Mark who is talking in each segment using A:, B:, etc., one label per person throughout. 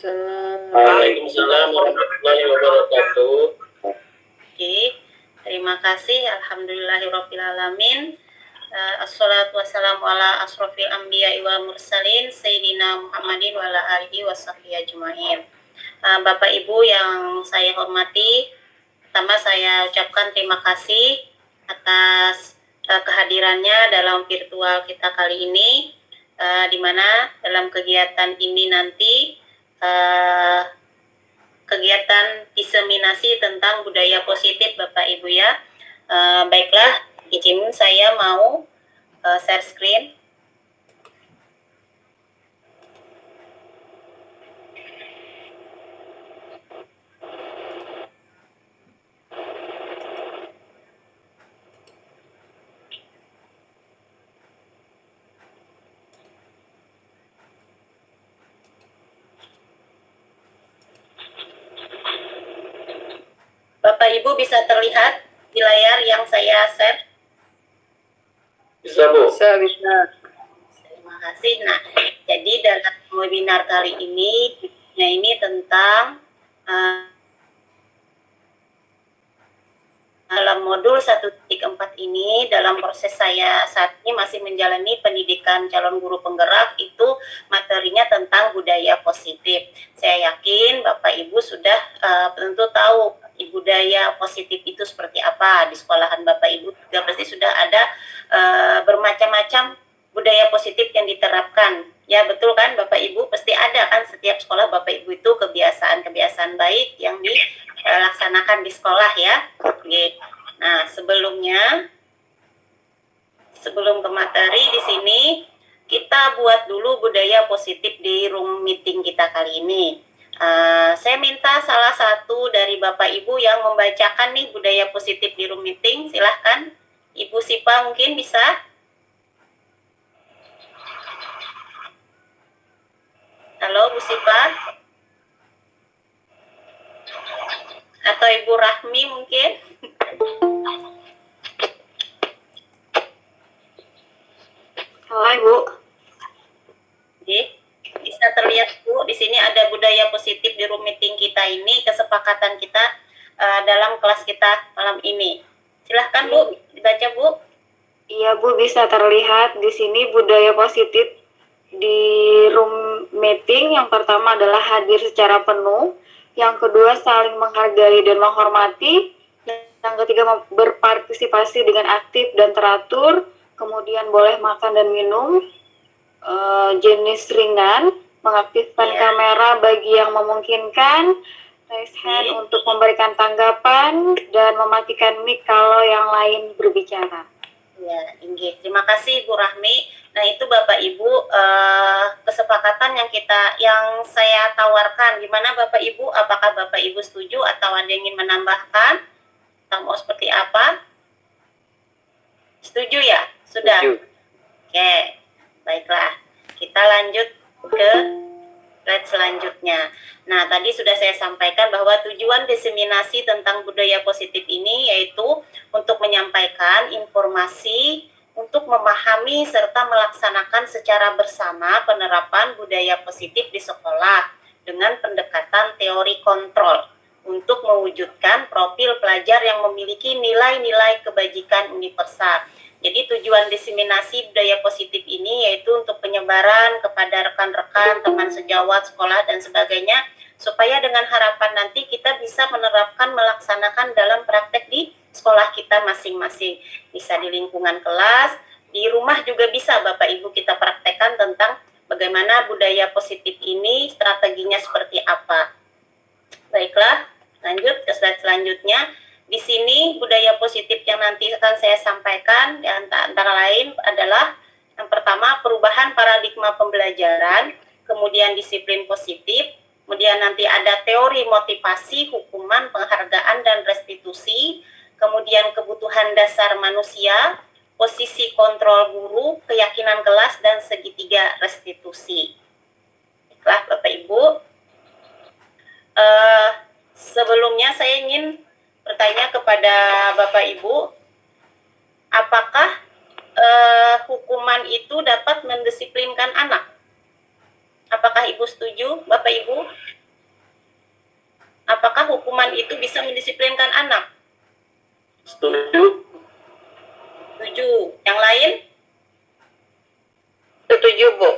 A: Waalaikumsalam warahmatullahi wabarakatuh.
B: Oke, terima kasih. Alhamdulillahirrahmanirrahim. Assalatu wassalamu ala asrofil anbiya wal mursalin Sayyidina Muhammadin wa ala alihi wa sahbihi ajma'in. Bapak Ibu yang saya hormati, pertama saya ucapkan terima kasih atas kehadirannya dalam virtual kita kali ini, di mana dalam kegiatan ini nanti kegiatan diseminasi tentang budaya positif Bapak Ibu ya. Baiklah, izin saya mau share screen. Bapak Ibu bisa terlihat di layar yang saya share?
A: Bisa Bu?
C: Bisa.
B: Terima kasih. Nah, jadi dalam webinar kali ini tentang dalam modul 1.4 ini, dalam proses saya saat ini masih menjalani pendidikan calon guru penggerak, itu materinya tentang budaya positif. Saya yakin Bapak Ibu sudah tentu tahu budaya positif itu seperti apa. Di sekolahan Bapak Ibu juga pasti sudah ada bermacam-macam budaya positif yang diterapkan. Ya betul kan Bapak Ibu, pasti ada kan setiap sekolah Bapak Ibu itu kebiasaan-kebiasaan baik yang dilaksanakan di sekolah ya. Oke. Nah, sebelum ke materi di sini kita buat dulu budaya positif di room meeting kita kali ini. Saya minta salah satu dari Bapak Ibu yang membacakan nih budaya positif di room meeting, silahkan. Ibu Sipa mungkin bisa? Halo Bu Sipa? Atau Ibu Rahmi mungkin?
C: Halo Ibu.
B: Oke. Bisa terlihat Bu, di sini ada budaya positif di room meeting kita ini, kesepakatan kita dalam kelas kita malam ini. Silahkan Bu, dibaca Bu.
C: Iya Bu, bisa terlihat di sini budaya positif di room meeting. Yang pertama adalah hadir secara penuh, yang kedua saling menghargai dan menghormati, yang ketiga berpartisipasi dengan aktif dan teratur, kemudian boleh makan dan minum, jenis ringan, mengaktifkan kamera bagi yang memungkinkan, raise hand untuk memberikan tanggapan, dan mematikan mic kalau yang lain berbicara.
B: Ya, Inggih. Terima kasih Bu Rahmi. Nah, itu Bapak Ibu kesepakatan yang saya tawarkan. Gimana Bapak Ibu? Apakah Bapak Ibu setuju atau ada yang ingin menambahkan? Atau mau seperti apa? Setuju ya? Sudah?
A: Setuju.
B: Oke. Baiklah. Kita lanjut ke slide selanjutnya. Nah, tadi sudah saya sampaikan bahwa tujuan diseminasi tentang budaya positif ini yaitu untuk menyampaikan informasi untuk memahami serta melaksanakan secara bersama penerapan budaya positif di sekolah dengan pendekatan teori kontrol untuk mewujudkan profil pelajar yang memiliki nilai-nilai kebajikan universal. Jadi tujuan diseminasi budaya positif ini yaitu untuk penyebaran kepada rekan-rekan, teman sejawat, sekolah, dan sebagainya, supaya dengan harapan nanti kita bisa menerapkan, melaksanakan dalam praktek di sekolah kita masing-masing. Bisa di lingkungan kelas, di rumah juga bisa Bapak Ibu kita praktekkan tentang bagaimana budaya positif ini, strateginya seperti apa. Baiklah, lanjut ke slide selanjutnya. Di sini budaya positif yang nanti akan saya sampaikan antara lain adalah yang pertama perubahan paradigma pembelajaran, kemudian disiplin positif, kemudian nanti ada teori motivasi, hukuman, penghargaan, dan restitusi, kemudian kebutuhan dasar manusia, posisi kontrol guru, keyakinan kelas, dan segitiga restitusi. Baiklah Bapak Ibu, sebelumnya saya ingin bertanya kepada Bapak Ibu, apakah hukuman itu dapat mendisiplinkan anak? Apakah Ibu setuju, Bapak Ibu? apakah hukuman itu bisa mendisiplinkan anak?
A: Setuju.
B: Setuju. Yang lain?
D: Setuju, Bu.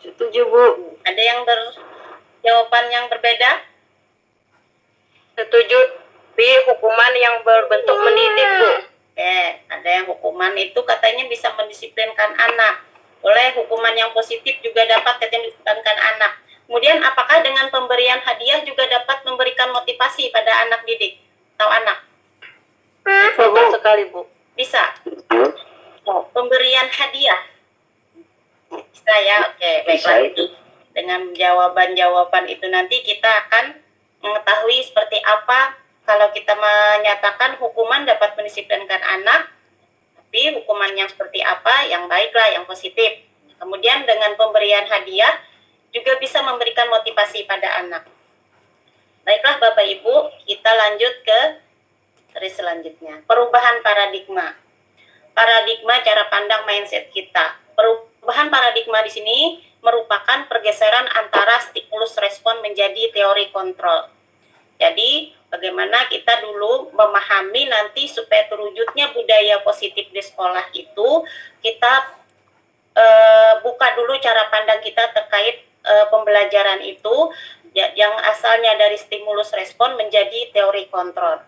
C: Setuju, Bu.
B: Ada yang berjawaban yang berbeda?
D: Setuju, tapi hukuman yang berbentuk mendidik, Bu.
B: Oke, ada yang hukuman itu katanya bisa mendisiplinkan anak. Oleh hukuman yang positif juga dapat katanya mendisiplinkan anak. Kemudian apakah dengan pemberian hadiah juga dapat memberikan motivasi pada anak didik atau anak?
D: Betul sekali, Bu.
B: Bisa. Pemberian hadiah. Bisa ya, oke, baiklah. Dengan jawaban-jawaban itu nanti kita akan mengetahui seperti apa kalau kita menyatakan hukuman dapat mendisiplinkan anak, tapi hukuman yang seperti apa, yang baiklah, yang positif. Kemudian dengan pemberian hadiah juga bisa memberikan motivasi pada anak. Baiklah Bapak Ibu, kita lanjut ke seri selanjutnya. Perubahan paradigma. Paradigma cara pandang mindset kita. Perubahan paradigma di sini merupakan pergeseran antara stimulus respon menjadi teori kontrol. Jadi, bagaimana kita dulu memahami nanti supaya terwujudnya budaya positif di sekolah itu, kita buka dulu cara pandang kita terkait pembelajaran itu, yang asalnya dari stimulus respon menjadi teori kontrol.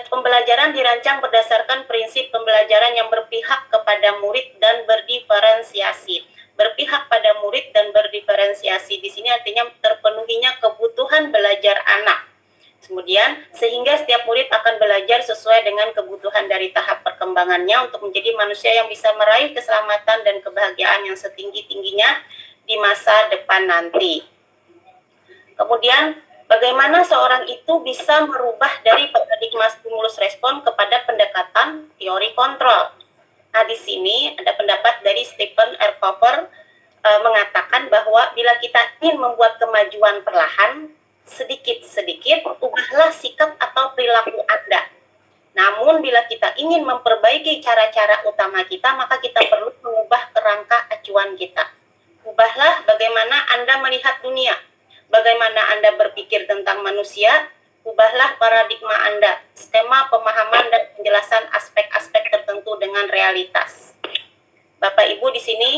B: Pembelajaran dirancang berdasarkan prinsip pembelajaran yang berpihak kepada murid dan berdiferensiasi. Berpihak pada murid dan berdiferensiasi di sini artinya terpenuhinya kebutuhan belajar anak. Kemudian sehingga setiap murid akan belajar sesuai dengan kebutuhan dari tahap perkembangannya untuk menjadi manusia yang bisa meraih keselamatan dan kebahagiaan yang setinggi-tingginya di masa depan nanti. Kemudian bagaimana seorang itu bisa merubah dari paradigma stimulus respon kepada pendekatan teori kontrol. Nah, di sini ada pendapat dari Stephen R. Covey mengatakan bahwa bila kita ingin membuat kemajuan perlahan, sedikit-sedikit, ubahlah sikap atau perilaku Anda. Namun, bila kita ingin memperbaiki cara-cara utama kita, maka kita perlu mengubah kerangka acuan kita. Ubahlah bagaimana Anda melihat dunia, bagaimana Anda berpikir tentang manusia, ubahlah paradigma Anda, skema pemahaman dan penjelasan aspek-aspek tertentu dengan realitas. Bapak Ibu di sini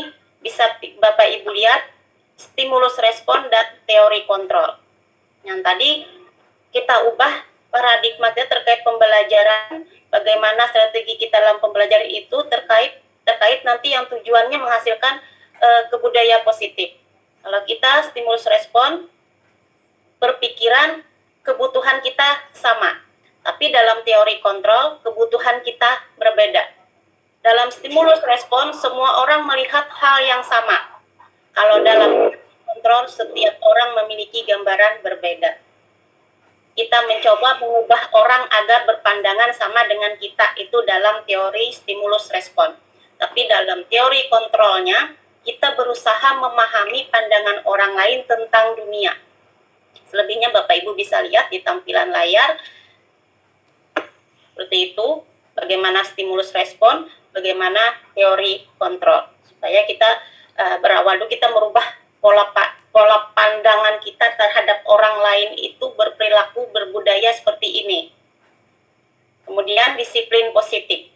B: bisa Bapak Ibu lihat stimulus respon dan teori kontrol. Yang tadi kita ubah paradigma kita terkait pembelajaran, bagaimana strategi kita dalam pembelajaran itu terkait nanti yang tujuannya menghasilkan kebudayaan positif. Kalau kita stimulus respon, berpikiran kebutuhan kita sama, tapi dalam teori kontrol kebutuhan kita berbeda. Dalam stimulus respon semua orang melihat hal yang sama. Kalau dalam kontrol setiap orang memiliki gambaran berbeda. Kita mencoba mengubah orang agar berpandangan sama dengan kita, itu dalam teori stimulus respon. Tapi dalam teori kontrolnya kita berusaha memahami pandangan orang lain tentang dunia. Selebihnya Bapak Ibu bisa lihat di tampilan layar. Seperti itu, bagaimana stimulus respon, bagaimana teori kontrol. Supaya kita berawal dulu kita merubah pola pandangan kita terhadap orang lain itu berperilaku, berbudaya seperti ini. Kemudian disiplin positif.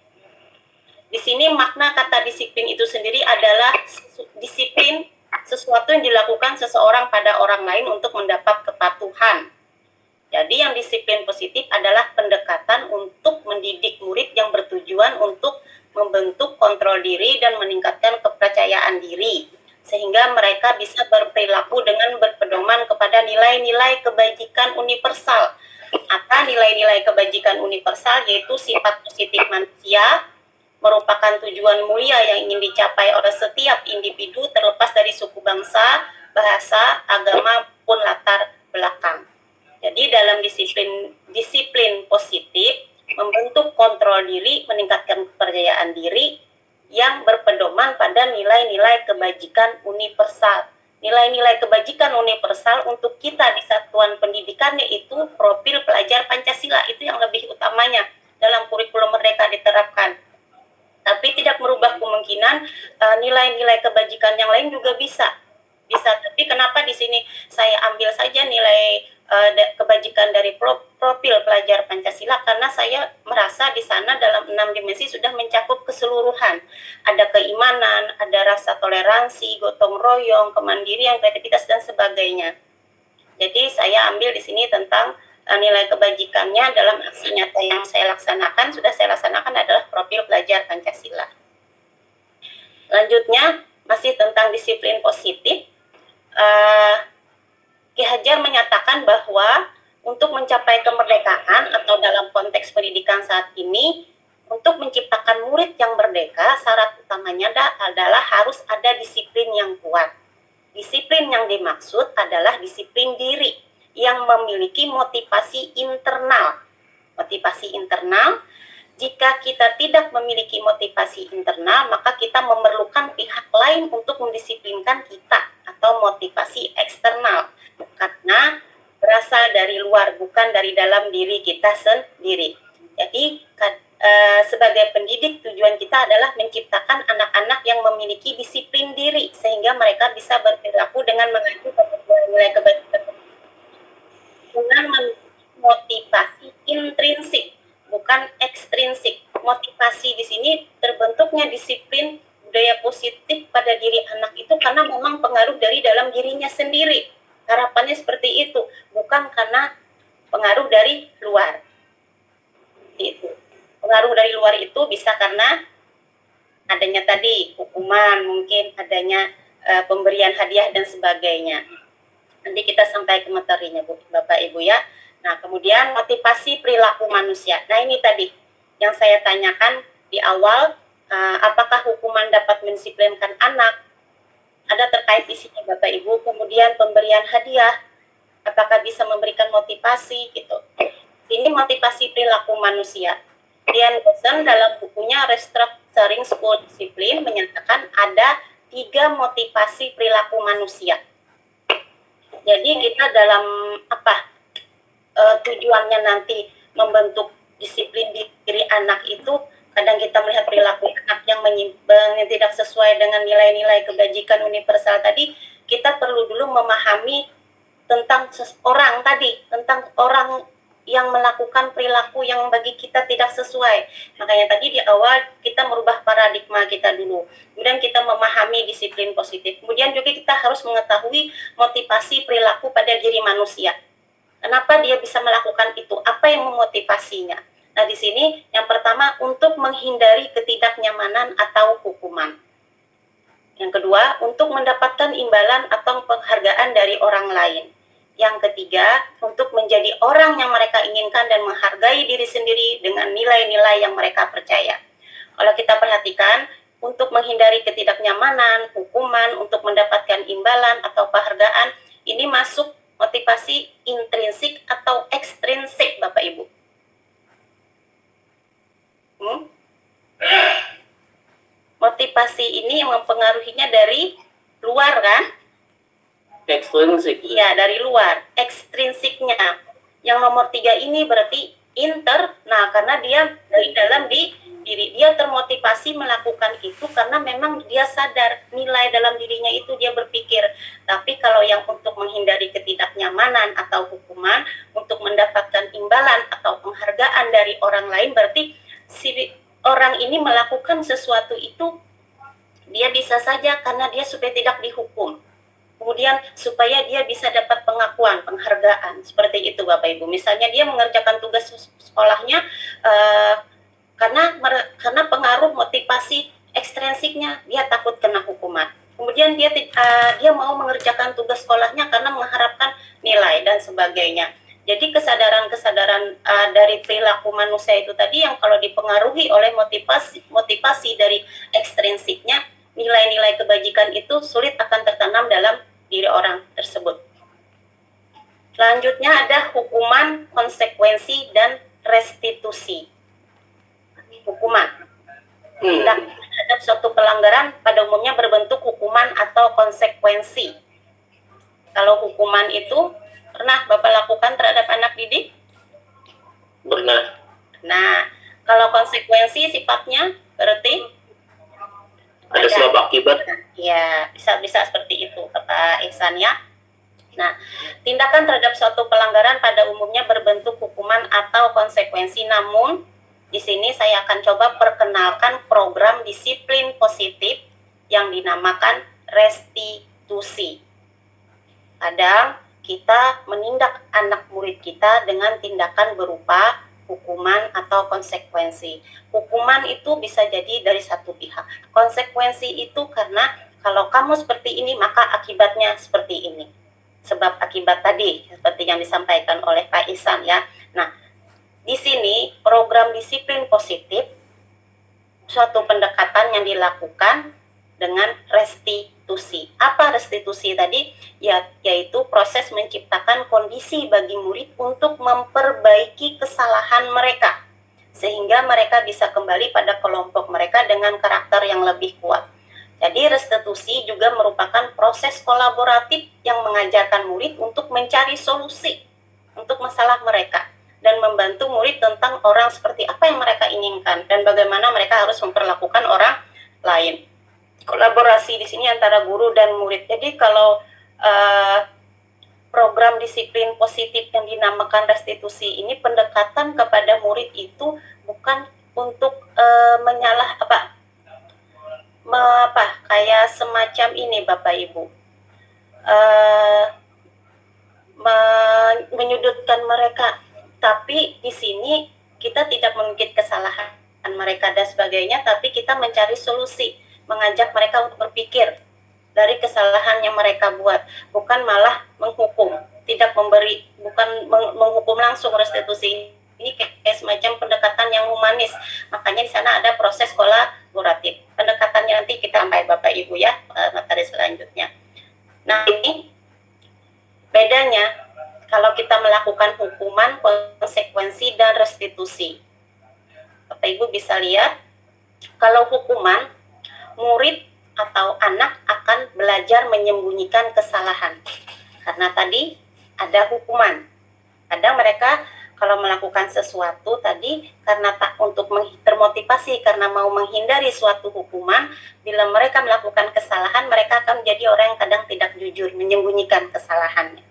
B: Di sini makna kata disiplin itu sendiri adalah disiplin sesuatu yang dilakukan seseorang pada orang lain untuk mendapat kepatuhan. Jadi yang disiplin positif adalah pendekatan untuk mendidik murid yang bertujuan untuk membentuk kontrol diri dan meningkatkan kepercayaan diri, sehingga mereka bisa berperilaku dengan berpedoman kepada nilai-nilai kebajikan universal. Apa nilai-nilai kebajikan universal? Yaitu sifat positif manusia, merupakan tujuan mulia yang ingin dicapai oleh setiap individu terlepas dari suku bangsa, bahasa, agama, pun latar belakang. Jadi dalam disiplin positif, membentuk kontrol diri, meningkatkan kepercayaan diri yang berpedoman pada nilai-nilai kebajikan universal. Nilai-nilai kebajikan universal untuk kita di satuan pendidikan yaitu profil pelajar Pancasila, itu yang lebih utamanya dalam kurikulum Merdeka diterapkan. Tapi tidak merubah kemungkinan nilai-nilai kebajikan yang lain juga bisa. Tapi kenapa di sini saya ambil saja nilai kebajikan dari profil pelajar Pancasila, karena saya merasa di sana dalam 6 dimensi sudah mencakup keseluruhan. Ada keimanan, ada rasa toleransi, gotong royong, kemandirian, kreativitas dan sebagainya. Jadi saya ambil di sini tentang nilai kebajikannya dalam aksi nyata yang saya laksanakan, sudah saya laksanakan adalah profil pelajar Pancasila. Lanjutnya masih tentang disiplin positif. Ki Hajar menyatakan bahwa untuk mencapai kemerdekaan atau dalam konteks pendidikan saat ini, untuk menciptakan murid yang merdeka, syarat utamanya adalah harus ada disiplin yang kuat. Disiplin yang dimaksud adalah disiplin diri yang memiliki motivasi internal. Motivasi internal, jika kita tidak memiliki motivasi internal, maka kita memerlukan pihak lain untuk mendisiplinkan kita, atau motivasi eksternal. Karena berasal dari luar, bukan dari dalam diri kita sendiri. Jadi sebagai pendidik, tujuan kita adalah menciptakan anak-anak yang memiliki disiplin diri sehingga mereka bisa berperilaku dengan mengacu pada nilai kebajikan dengan motivasi intrinsik, bukan ekstrinsik. Motivasi di sini terbentuknya disiplin budaya positif pada diri anak itu karena memang pengaruh dari dalam dirinya sendiri. Harapannya seperti itu, bukan karena pengaruh dari luar. Itu. Pengaruh dari luar itu bisa karena adanya tadi hukuman, mungkin adanya pemberian hadiah dan sebagainya. Nanti kita sampai ke materinya, Bapak Ibu ya. Nah, kemudian motivasi perilaku manusia. Nah, ini tadi yang saya tanyakan di awal, apakah hukuman dapat mendisiplinkan anak? Ada terkait di sini Bapak Ibu. Kemudian pemberian hadiah, apakah bisa memberikan motivasi gitu. Ini motivasi perilaku manusia. Dian Gossen dalam bukunya Restructuring School Discipline menyatakan ada 3 motivasi perilaku manusia. Jadi kita dalam tujuannya nanti membentuk disiplin diri anak itu, kadang kita melihat perilaku anak yang menyimpang, yang tidak sesuai dengan nilai-nilai kebajikan universal tadi, kita perlu dulu memahami tentang seseorang tadi, tentang orang yang melakukan perilaku yang bagi kita tidak sesuai. Makanya tadi di awal kita merubah paradigma kita dulu. Kemudian kita memahami disiplin positif. Kemudian juga kita harus mengetahui motivasi perilaku pada diri manusia. Kenapa dia bisa melakukan itu? Apa yang memotivasinya? Nah, di sini yang pertama untuk menghindari ketidaknyamanan atau hukuman. Yang kedua, untuk mendapatkan imbalan atau penghargaan dari orang lain. Yang ketiga, untuk menjadi orang yang mereka inginkan dan menghargai diri sendiri dengan nilai-nilai yang mereka percaya. Kalau kita perhatikan, untuk menghindari ketidaknyamanan, hukuman, untuk mendapatkan imbalan atau penghargaan, ini masuk motivasi intrinsik atau ekstrinsik, Bapak Ibu. Motivasi ini yang mempengaruhinya dari luar kan?
A: Ekstrinsik.
B: Iya, dari luar. Ekstrinsiknya. Yang nomor 3 ini berarti nah karena dia dari dalam diri, dia termotivasi melakukan itu karena memang dia sadar nilai dalam dirinya itu, dia berpikir. Tapi kalau yang untuk menghindari ketidaknyamanan atau hukuman, untuk mendapatkan imbalan atau penghargaan dari orang lain, berarti si orang ini melakukan sesuatu itu dia bisa saja karena dia supaya tidak dihukum. Kemudian supaya dia bisa dapat pengakuan, penghargaan, seperti itu Bapak Ibu. Misalnya dia mengerjakan tugas sekolahnya karena pengaruh motivasi ekstrinsiknya, dia takut kena hukuman. Kemudian dia mau mengerjakan tugas sekolahnya karena mengharapkan nilai dan sebagainya. Jadi kesadaran dari perilaku manusia itu tadi yang kalau dipengaruhi oleh motivasi dari ekstrinsiknya, nilai-nilai kebajikan itu sulit akan tertanam dalam diri orang tersebut. Selanjutnya ada hukuman, konsekuensi, dan restitusi. Hukuman. Tindak terhadap suatu pelanggaran pada umumnya berbentuk hukuman atau konsekuensi. Kalau hukuman itu pernah Bapak lakukan terhadap anak didik?
A: Pernah.
B: Nah, kalau konsekuensi sifatnya berarti
A: Ada sebab akibat.
B: Ya, bisa seperti itu, Bapak Ihsan ya. Nah, tindakan terhadap suatu pelanggaran pada umumnya berbentuk hukuman atau konsekuensi. Namun, di sini saya akan coba perkenalkan program disiplin positif yang dinamakan restitusi. Kadang kita menindak anak murid kita dengan tindakan berupa hukuman atau konsekuensi. Hukuman itu bisa jadi dari satu pihak. Konsekuensi itu karena kalau kamu seperti ini maka akibatnya seperti ini. Sebab akibat tadi seperti yang disampaikan oleh Pak Ihsan ya. Nah, di sini program disiplin positif suatu pendekatan yang dilakukan dengan restitusi. Apa restitusi tadi? Yaitu proses menciptakan kondisi bagi murid untuk memperbaiki kesalahan mereka sehingga mereka bisa kembali pada kelompok mereka dengan karakter yang lebih kuat. Jadi restitusi juga merupakan proses kolaboratif yang mengajarkan murid untuk mencari solusi untuk masalah mereka dan membantu murid tentang orang seperti apa yang mereka inginkan dan bagaimana mereka harus memperlakukan orang lain. Kolaborasi di sini antara guru dan murid. Jadi kalau program disiplin positif yang dinamakan restitusi ini pendekatan kepada murid itu bukan untuk kayak semacam ini Bapak Ibu menyudutkan mereka, tapi di sini kita tidak mengungkit kesalahan mereka dan sebagainya, tapi kita mencari solusi, mengajak mereka untuk berpikir dari kesalahan yang mereka buat, bukan malah menghukum, bukan menghukum langsung. Restitusi ini kayak semacam pendekatan yang humanis, makanya di sana ada proses kolaboratif. Pendekatannya nanti kita sampai Bapak Ibu ya materi selanjutnya. Nah, ini bedanya kalau kita melakukan hukuman, konsekuensi, dan restitusi. Bapak Ibu bisa lihat, kalau hukuman, murid atau anak akan belajar menyembunyikan kesalahan. Karena tadi ada hukuman. Kadang mereka kalau melakukan sesuatu tadi karena tak untuk termotivasi karena mau menghindari suatu hukuman, bila mereka melakukan kesalahan, mereka akan menjadi orang yang kadang tidak jujur, menyembunyikan kesalahannya.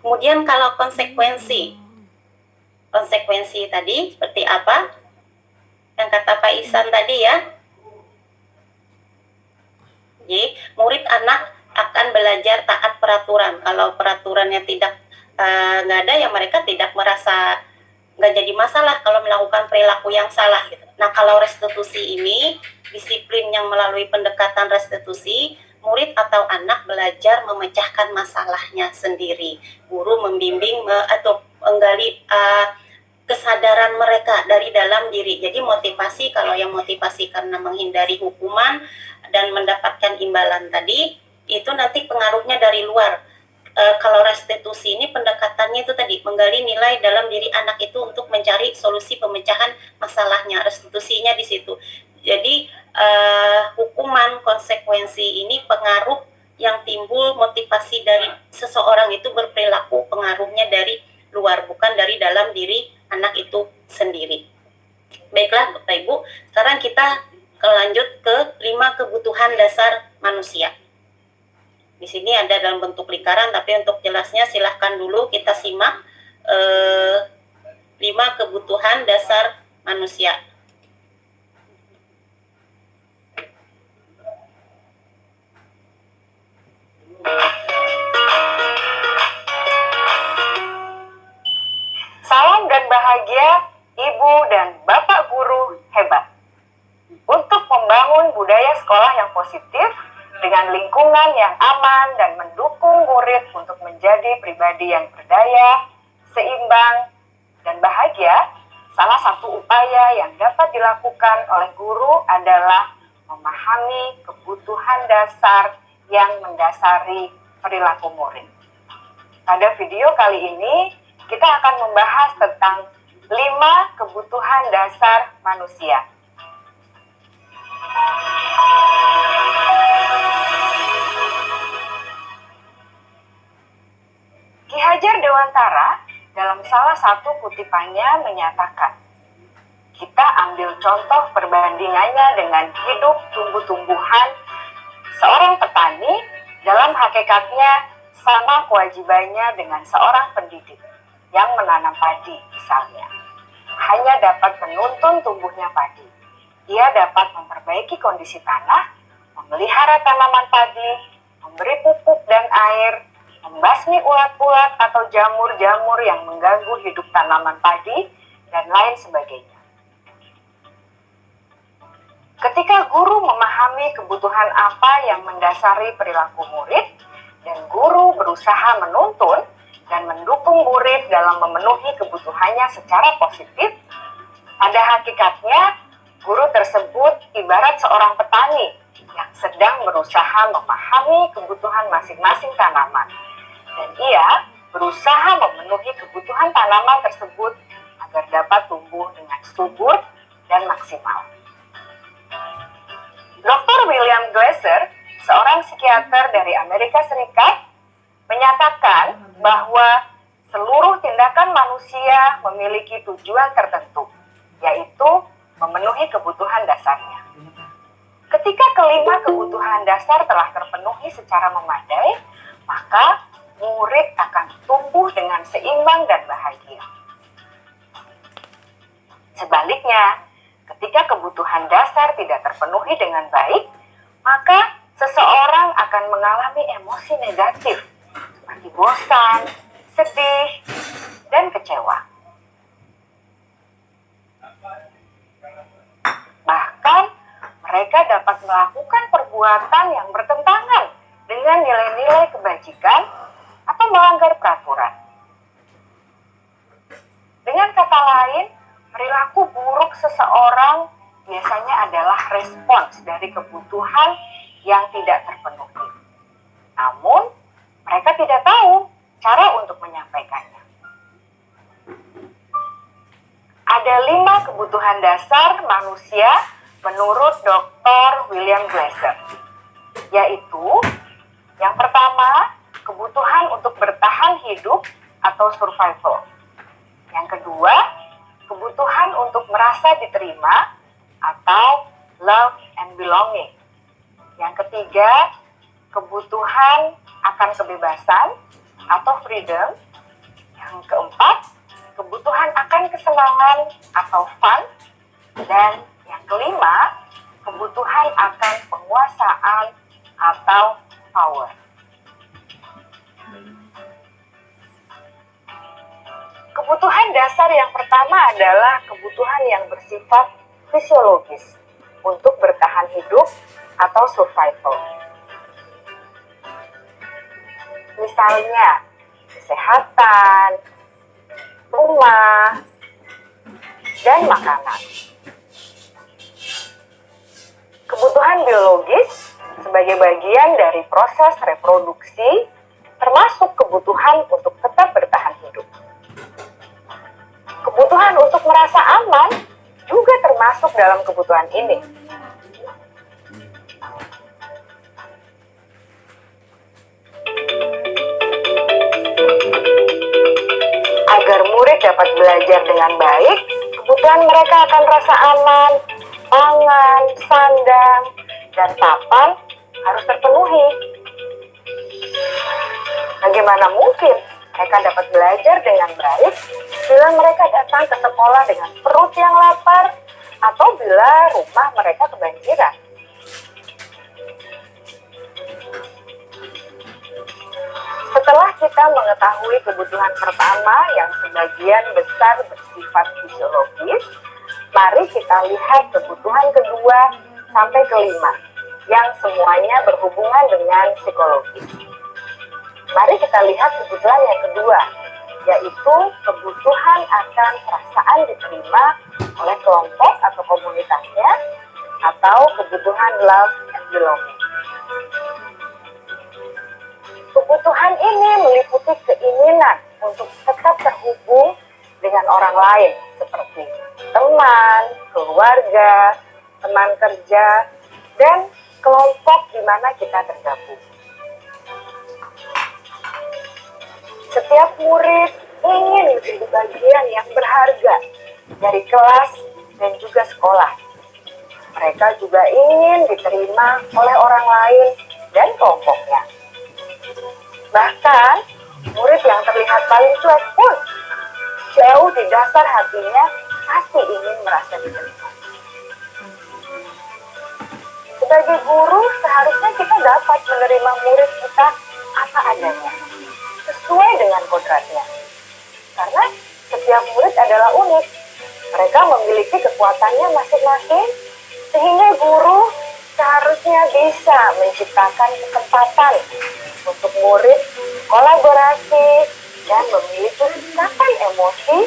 B: Kemudian kalau konsekuensi tadi seperti apa? Yang kata Pak Ihsan tadi ya. Jadi murid anak akan belajar taat peraturan. Kalau peraturannya nggak ada, ya mereka tidak merasa nggak jadi masalah kalau melakukan perilaku yang salah gitu. Nah, kalau restitusi ini, disiplin yang melalui pendekatan restitusi, murid atau anak belajar memecahkan masalahnya sendiri. Guru membimbing atau menggali kesadaran mereka dari dalam diri. Jadi motivasi, kalau yang motivasi karena menghindari hukuman dan mendapatkan imbalan tadi, itu nanti pengaruhnya dari luar. Kalau restitusi ini pendekatannya itu tadi menggali nilai dalam diri anak itu untuk mencari solusi pemecahan masalahnya. Restitusinya di situ. Jadi hukuman, konsekuensi ini pengaruh yang timbul, motivasi dari seseorang itu berperilaku, pengaruhnya dari luar, bukan dari dalam diri anak itu sendiri. Baiklah Bapak Ibu, sekarang kita lanjut ke 5 kebutuhan dasar manusia. Di sini ada dalam bentuk lingkaran, tapi untuk jelasnya silahkan dulu kita simak 5 kebutuhan dasar manusia.
D: Salam dan bahagia Ibu dan Bapak guru hebat. Untuk membangun budaya sekolah yang positif dengan lingkungan yang aman dan mendukung murid untuk menjadi pribadi yang berdaya, seimbang, dan bahagia, salah satu upaya yang dapat dilakukan oleh guru adalah memahami kebutuhan dasar yang mendasari perilaku murid. Pada video kali ini, kita akan membahas tentang 5 kebutuhan dasar manusia. Ki Hajar Dewantara dalam salah satu kutipannya menyatakan, kita ambil contoh perbandingannya dengan hidup tumbuh-tumbuhan. Seorang petani dalam hakikatnya sama kewajibannya dengan seorang pendidik yang menanam padi misalnya. Hanya dapat menuntun tumbuhnya padi. Ia dapat memperbaiki kondisi tanah, memelihara tanaman padi, memberi pupuk dan air, membasmi ulat-ulat atau jamur-jamur yang mengganggu hidup tanaman padi, dan lain sebagainya. Ketika guru memahami kebutuhan apa yang mendasari perilaku murid, dan guru berusaha menuntun dan mendukung murid dalam memenuhi kebutuhannya secara positif, pada hakikatnya guru tersebut ibarat seorang petani yang sedang berusaha memahami kebutuhan masing-masing tanaman, dan ia berusaha memenuhi kebutuhan tanaman tersebut agar dapat tumbuh dengan subur dan maksimal. Dr. William Glasser, seorang psikiater dari Amerika Serikat, menyatakan bahwa seluruh tindakan manusia memiliki tujuan tertentu, yaitu memenuhi kebutuhan dasarnya. Ketika kelima kebutuhan dasar telah terpenuhi secara memadai, maka murid akan tumbuh dengan seimbang dan bahagia. Sebaliknya, ketika kebutuhan dasar tidak terpenuhi dengan baik, maka seseorang akan mengalami emosi negatif seperti bosan, sedih, dan kecewa. Bahkan, mereka dapat melakukan perbuatan yang bertentangan dengan nilai-nilai kebajikan atau melanggar peraturan. Dengan kata lain, perilaku buruk seseorang biasanya adalah respons dari kebutuhan yang tidak terpenuhi. Namun, mereka tidak tahu cara untuk menyampaikannya. Ada 5 kebutuhan dasar manusia menurut Dr. William Glasser, yaitu yang pertama, kebutuhan untuk bertahan hidup atau survival. Yang kedua, kebutuhan untuk merasa diterima atau love and belonging. Yang ketiga, kebutuhan akan kebebasan atau freedom. Yang keempat, kebutuhan akan kesenangan atau fun. Dan yang kelima, kebutuhan akan penguasaan atau power. Kebutuhan dasar yang pertama adalah kebutuhan yang bersifat fisiologis untuk bertahan hidup atau survival. Misalnya, kesehatan, rumah, dan makanan. Kebutuhan biologis sebagai bagian dari proses reproduksi, termasuk kebutuhan untuk tetap bertahan hidup. Kebutuhan untuk merasa aman juga termasuk dalam kebutuhan ini. Agar murid dapat belajar dengan baik, kebutuhan mereka akan rasa aman, pangan, sandang, dan papan harus terpenuhi. Bagaimana mungkin mereka dapat belajar dengan baik bila mereka datang ke sekolah dengan perut yang lapar atau bila rumah mereka kebanjiran? Setelah kita mengetahui kebutuhan pertama yang sebagian besar bersifat fisiologis, mari kita lihat kebutuhan kedua sampai kelima yang semuanya berhubungan dengan psikologis. Mari kita lihat kebutuhan yang kedua, yaitu kebutuhan akan perasaan diterima oleh kelompok atau komunitasnya, atau kebutuhan love and belonging. Kebutuhan ini meliputi keinginan untuk tetap terhubung dengan orang lain, seperti teman, keluarga, teman kerja, dan kelompok di mana kita tergabung. Setiap murid ingin menjadi bagian yang berharga dari kelas dan juga sekolah. Mereka juga ingin diterima oleh orang lain dan kelompoknya. Bahkan, murid yang terlihat paling cuek pun jauh di dasar hatinya pasti ingin merasa diterima. Sebagai guru, seharusnya kita dapat menerima murid kita apa adanya, sesuai dengan kodratnya. Karena setiap murid adalah unik. Mereka memiliki kekuatannya masing-masing, sehingga guru seharusnya bisa menciptakan kesempatan untuk murid kolaborasi dan memiliki ikatan emosi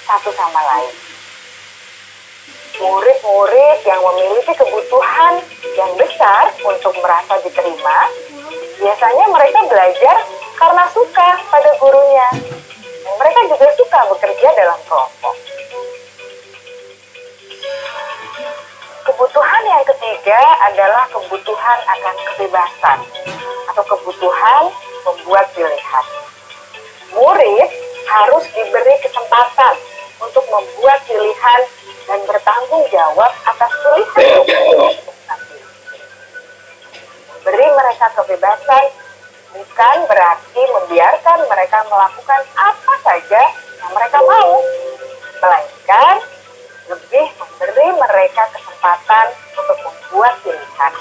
D: satu sama lain. Murid-murid yang memiliki kebutuhan yang besar untuk merasa diterima, biasanya mereka belajar karena suka pada gurunya. Dan mereka juga suka bekerja dalam kelompok. Kebutuhan yang ketiga adalah kebutuhan akan kebebasan atau kebutuhan membuat pilihan. Murid harus diberi kesempatan untuk membuat pilihan dan bertanggung jawab atas pilihan. Beri mereka kebebasan bukan berarti membiarkan mereka melakukan apa saja yang mereka mau, melainkan lebih memberi mereka kesempatan untuk membuat pilihan,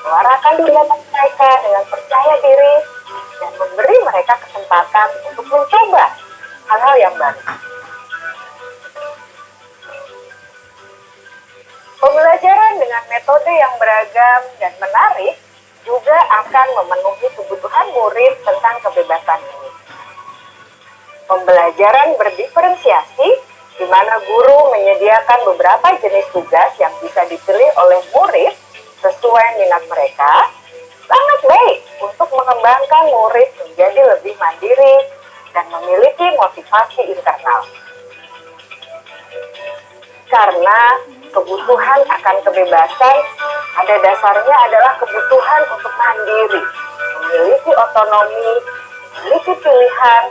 D: menyuarakan pendapat mereka dengan percaya diri, dan memberi mereka kesempatan untuk mencoba hal-hal yang baru. Pembelajaran dengan metode yang beragam dan menarik juga akan memenuhi kebutuhan murid tentang kebebasan ini. Pembelajaran berdiferensiasi, di mana guru menyediakan beberapa jenis tugas yang bisa dipilih oleh murid sesuai minat mereka, sangat baik untuk mengembangkan murid menjadi lebih mandiri dan memiliki motivasi internal. Karena kebutuhan akan kebebasan pada dasarnya adalah kebutuhan untuk mandiri, memiliki otonomi, memiliki pilihan,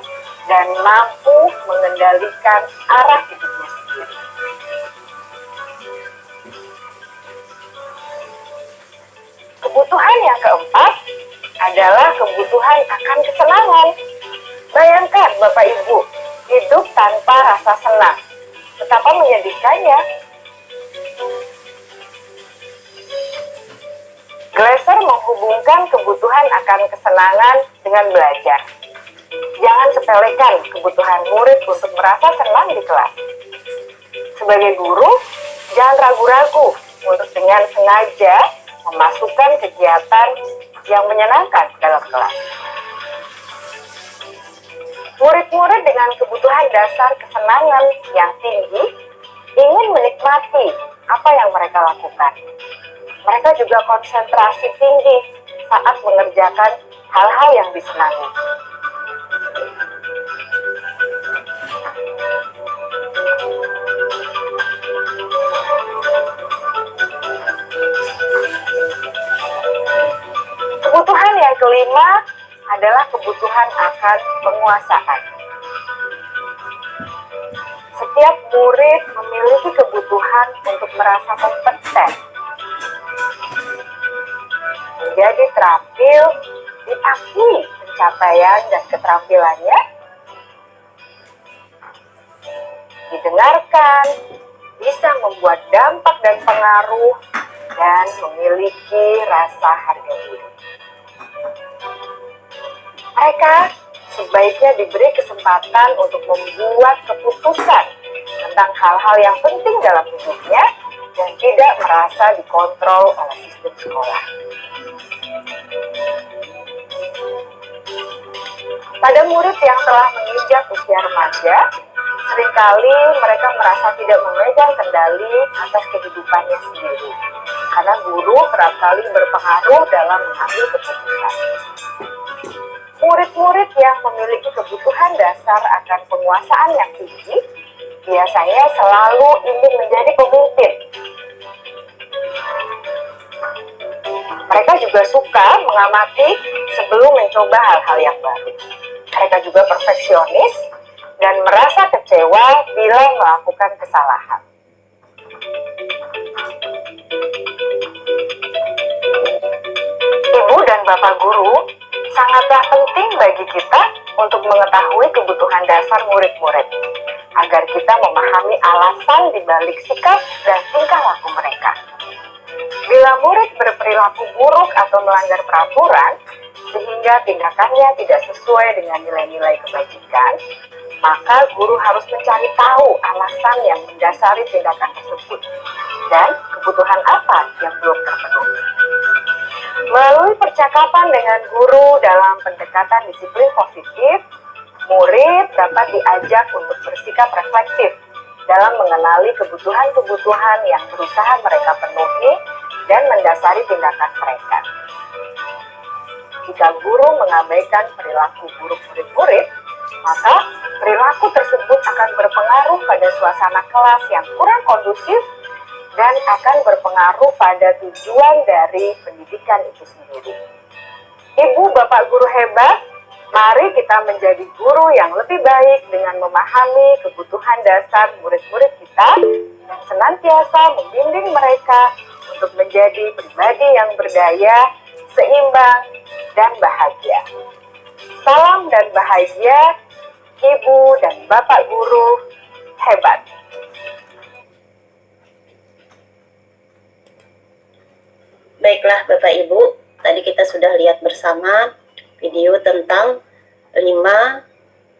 D: dan mampu mengendalikan arah hidupnya sendiri. Kebutuhan yang keempat adalah kebutuhan akan kesenangan. Bayangkan Bapak Ibu, hidup tanpa rasa senang. Betapa menyedihkannya. Glasser menghubungkan kebutuhan akan kesenangan dengan belajar. Jangan sepelekan kebutuhan murid untuk merasa senang di kelas. Sebagai guru, jangan ragu-ragu untuk dengan sengaja memasukkan kegiatan yang menyenangkan dalam kelas. Murid-murid dengan kebutuhan dasar kesenangan yang tinggi ingin menikmati apa yang mereka lakukan. Mereka juga konsentrasi tinggi saat mengerjakan hal-hal yang disenangi. Kebutuhan yang kelima adalah kebutuhan akan penguasaan. Setiap murid memiliki kebutuhan untuk merasa kompeten, menjadi terampil, diakui pencapaian dan keterampilannya, didengarkan, bisa membuat dampak dan pengaruh, dan memiliki rasa harga diri. Mereka sebaiknya diberi kesempatan untuk membuat keputusan tentang hal-hal yang penting dalam hidupnya dan tidak merasa dikontrol oleh sistem sekolah. Pada murid yang telah menginjak usia remaja, seringkali mereka merasa tidak memegang kendali atas kehidupannya sendiri, karena guru kerap kali berpengaruh dalam mengambil keputusan. Murid-murid yang memiliki kebutuhan dasar akan penguasaan yang tinggi biasanya selalu ingin menjadi pemimpin. Mereka juga suka mengamati sebelum mencoba hal-hal yang baru. Mereka juga perfeksionis dan merasa kecewa bila melakukan kesalahan. Ibu dan Bapak guru sangatlah penting bagi kita untuk mengetahui kebutuhan dasar murid-murid, agar kita memahami alasan dibalik sikap dan tingkah laku mereka. Bila murid berperilaku buruk atau melanggar peraturan, sehingga tindakannya tidak sesuai dengan nilai-nilai kebajikan, maka guru harus mencari tahu alasan yang mendasari tindakan tersebut dan kebutuhan apa yang belum terpenuhi. Melalui percakapan dengan guru dalam pendekatan disiplin positif, murid dapat diajak untuk bersikap reflektif dalam mengenali kebutuhan-kebutuhan yang berusaha mereka penuhi dan mendasari tindakan mereka. Jika guru mengabaikan perilaku buruk murid-murid, maka perilaku tersebut akan berpengaruh pada suasana kelas yang kurang kondusif dan akan berpengaruh pada tujuan dari pendidikan itu sendiri. Ibu, bapak guru hebat, mari kita menjadi guru yang lebih baik dengan memahami kebutuhan dasar murid-murid kita dan senantiasa membimbing mereka untuk menjadi pribadi yang berdaya, seimbang, dan bahagia. Salam dan bahagia, Ibu dan Bapak guru hebat.
B: Baiklah Bapak Ibu, tadi kita sudah lihat bersama video tentang 5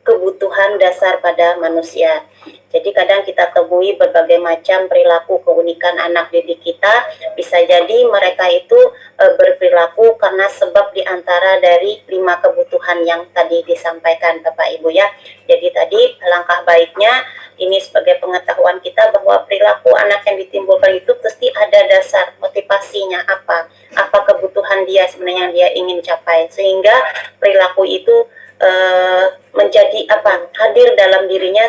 B: kebutuhan dasar pada manusia. Jadi kadang kita temui berbagai macam perilaku keunikan anak didik kita. Bisa jadi mereka itu berperilaku karena sebab diantara dari 5 kebutuhan yang tadi disampaikan Bapak Ibu ya. Jadi tadi langkah baiknya ini sebagai pengetahuan kita bahwa perilaku anak yang ditimbulkan itu pasti ada dasar motivasinya apa kebutuhan dia sebenarnya yang dia ingin capai, sehingga perilaku itu menjadi hadir dalam dirinya,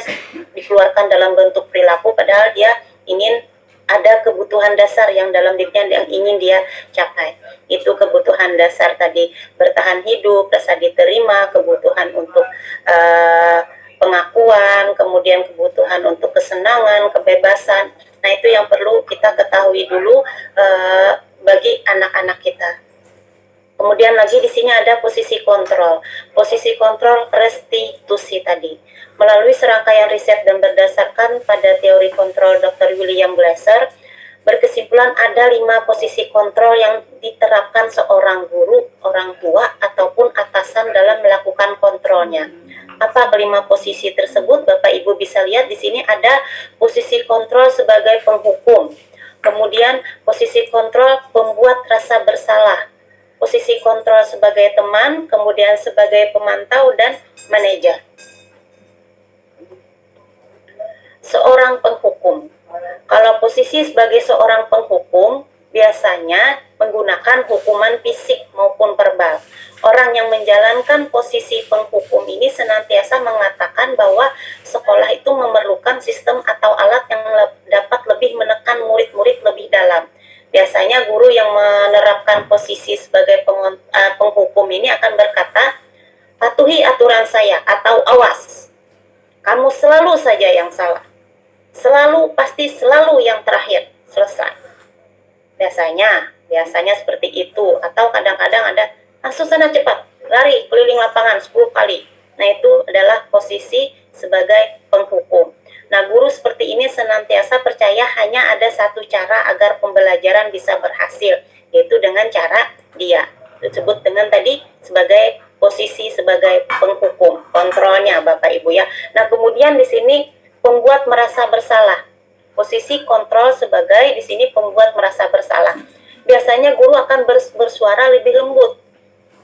B: dikeluarkan dalam bentuk perilaku, padahal dia ingin ada kebutuhan dasar yang dalam dirinya yang ingin dia capai. Itu kebutuhan dasar tadi, bertahan hidup, rasa diterima, kebutuhan untuk pengakuan, kemudian kebutuhan untuk kesenangan, kebebasan. Nah, itu yang perlu kita ketahui dulu bagi anak-anak kita. Kemudian lagi di sini ada posisi kontrol. Posisi kontrol restitusi tadi. Melalui serangkaian riset dan berdasarkan pada teori kontrol Dr. William Glasser, berkesimpulan ada 5 posisi kontrol yang diterapkan seorang guru, orang tua, ataupun atasan dalam melakukan kontrolnya. Apa kelima posisi tersebut? Bapak Ibu bisa lihat di sini ada posisi kontrol sebagai penghukum. Kemudian posisi kontrol pembuat rasa bersalah. Posisi kontrol sebagai teman, kemudian sebagai pemantau dan manajer. Seorang penghukum. Kalau posisi sebagai seorang penghukum, biasanya menggunakan hukuman fisik maupun verbal. Orang yang menjalankan posisi penghukum ini senantiasa mengatakan bahwa sekolah itu memerlukan sistem atau alat yang dapat lebih menekan murid-murid lebih dalam. Biasanya guru yang menerapkan posisi sebagai penghukum ini akan berkata, patuhi aturan saya atau awas, kamu selalu saja yang salah. Pasti selalu yang terakhir, selesai. Biasanya seperti itu. Atau kadang-kadang ada, langsung sana cepat, lari keliling lapangan 10 kali. Nah, itu adalah posisi sebagai penghukum. Nah, guru seperti ini senantiasa percaya hanya ada satu cara agar pembelajaran bisa berhasil, yaitu dengan cara dia. Disebut dengan tadi sebagai posisi sebagai penghukum, kontrolnya Bapak Ibu ya. Nah, kemudian di sini pembuat merasa bersalah. Posisi kontrol sebagai di sini pembuat merasa bersalah. Biasanya guru akan bersuara lebih lembut.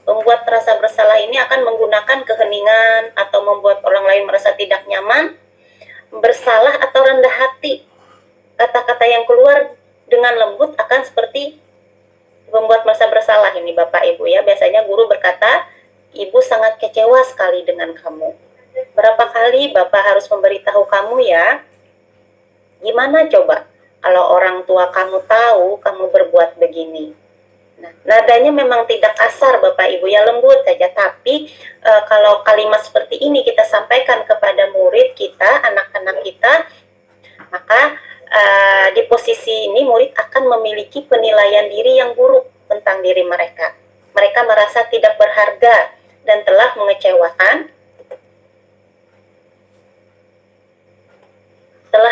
B: Pembuat merasa bersalah ini akan menggunakan keheningan atau membuat orang lain merasa tidak nyaman, bersalah atau rendah hati. Kata-kata yang keluar dengan lembut akan seperti membuat merasa bersalah ini Bapak Ibu ya. Biasanya guru berkata, Ibu sangat kecewa sekali dengan kamu. Berapa kali Bapak harus memberitahu kamu ya? Gimana coba kalau orang tua kamu tahu kamu berbuat begini? Nah, nadanya memang tidak kasar Bapak Ibu ya, lembut saja. Tapi kalau kalimat seperti ini kita sampaikan kepada murid kita, anak-anak kita, maka di posisi ini murid akan memiliki penilaian diri yang buruk tentang diri mereka. Mereka merasa tidak berharga, dan telah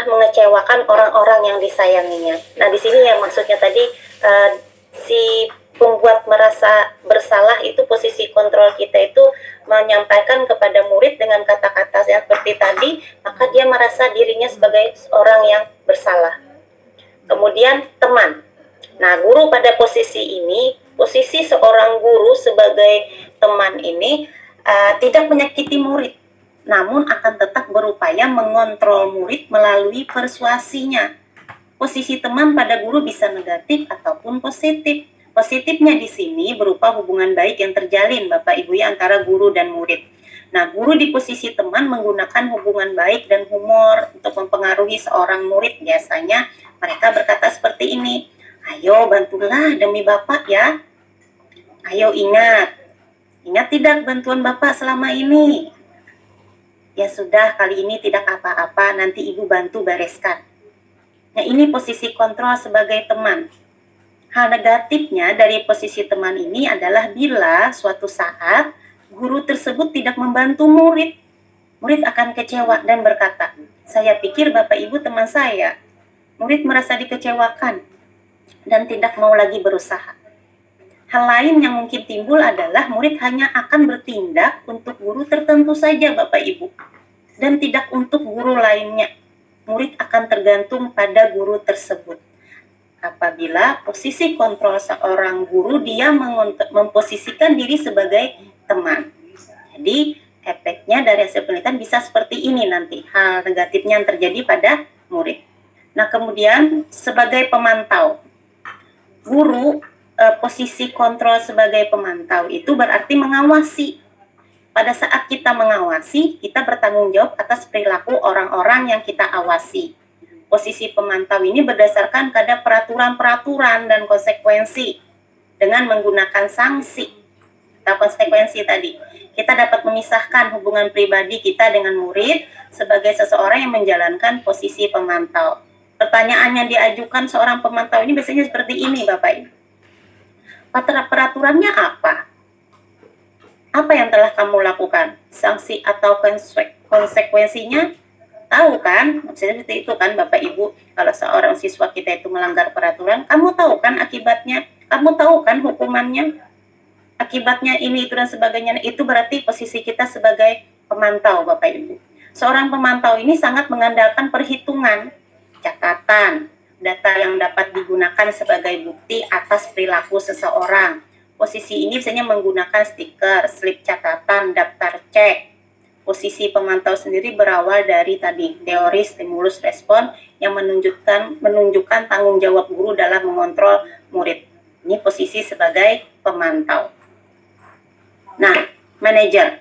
B: mengecewakan orang-orang yang disayanginya. Nah, di sini yang maksudnya tadi si pembuat merasa bersalah itu posisi kontrol kita itu menyampaikan kepada murid dengan kata-kata yang seperti tadi, maka dia merasa dirinya sebagai orang yang bersalah. Kemudian teman. Nah, guru pada posisi ini, posisi seorang guru sebagai teman ini tidak menyakiti murid, namun akan tetap berupaya mengontrol murid melalui persuasinya. Posisi teman pada guru bisa negatif ataupun positif. Positifnya di sini berupa hubungan baik yang terjalin Bapak Ibu ya antara guru dan murid. Nah, guru di posisi teman menggunakan hubungan baik dan humor untuk mempengaruhi seorang murid. Biasanya mereka berkata seperti ini, "Ayo bantulah demi Bapak ya. Ayo ingat tidak bantuan Bapak selama ini? Ya sudah, kali ini tidak apa-apa, nanti Ibu bantu bereskan." Nah, ini posisi kontrol sebagai teman. Hal negatifnya dari posisi teman ini adalah bila suatu saat guru tersebut tidak membantu murid. Murid akan kecewa dan berkata, "Saya pikir Bapak Ibu teman saya." Murid merasa dikecewakan dan tidak mau lagi berusaha. Hal lain yang mungkin timbul adalah murid hanya akan bertindak untuk guru tertentu saja Bapak Ibu, dan tidak untuk guru lainnya. Murid akan tergantung pada guru tersebut. Apabila posisi kontrol seorang guru, dia memposisikan diri sebagai teman. Jadi efeknya dari hasil penelitian bisa seperti ini nanti, hal negatifnya yang terjadi pada murid. Nah, kemudian sebagai pemantau, guru posisi kontrol sebagai pemantau itu berarti mengawasi. Pada saat kita mengawasi, kita bertanggung jawab atas perilaku orang-orang yang kita awasi. Posisi pemantau ini berdasarkan pada peraturan-peraturan dan konsekuensi dengan menggunakan sanksi atau konsekuensi tadi. Kita dapat memisahkan hubungan pribadi kita dengan murid sebagai seseorang yang menjalankan posisi pemantau. Pertanyaan yang diajukan seorang pemantau ini biasanya seperti ini Bapak Ibu. Peraturannya apa? Apa yang telah kamu lakukan? Sanksi atau konsekuensinya? Tahu kan? Maksudnya seperti itu kan Bapak Ibu. Kalau seorang siswa kita itu melanggar peraturan, kamu tahu kan akibatnya? Kamu tahu kan hukumannya? Akibatnya ini, itu, dan sebagainya. Itu berarti posisi kita sebagai pemantau Bapak Ibu. Seorang pemantau ini sangat mengandalkan perhitungan, catatan, data yang dapat digunakan sebagai bukti atas perilaku seseorang. Posisi ini biasanya menggunakan stiker, slip catatan, daftar cek. Posisi pemantau sendiri berawal dari tadi teori stimulus respon yang menunjukkan tanggung jawab guru dalam mengontrol murid. Ini posisi sebagai pemantau. Nah, manajer.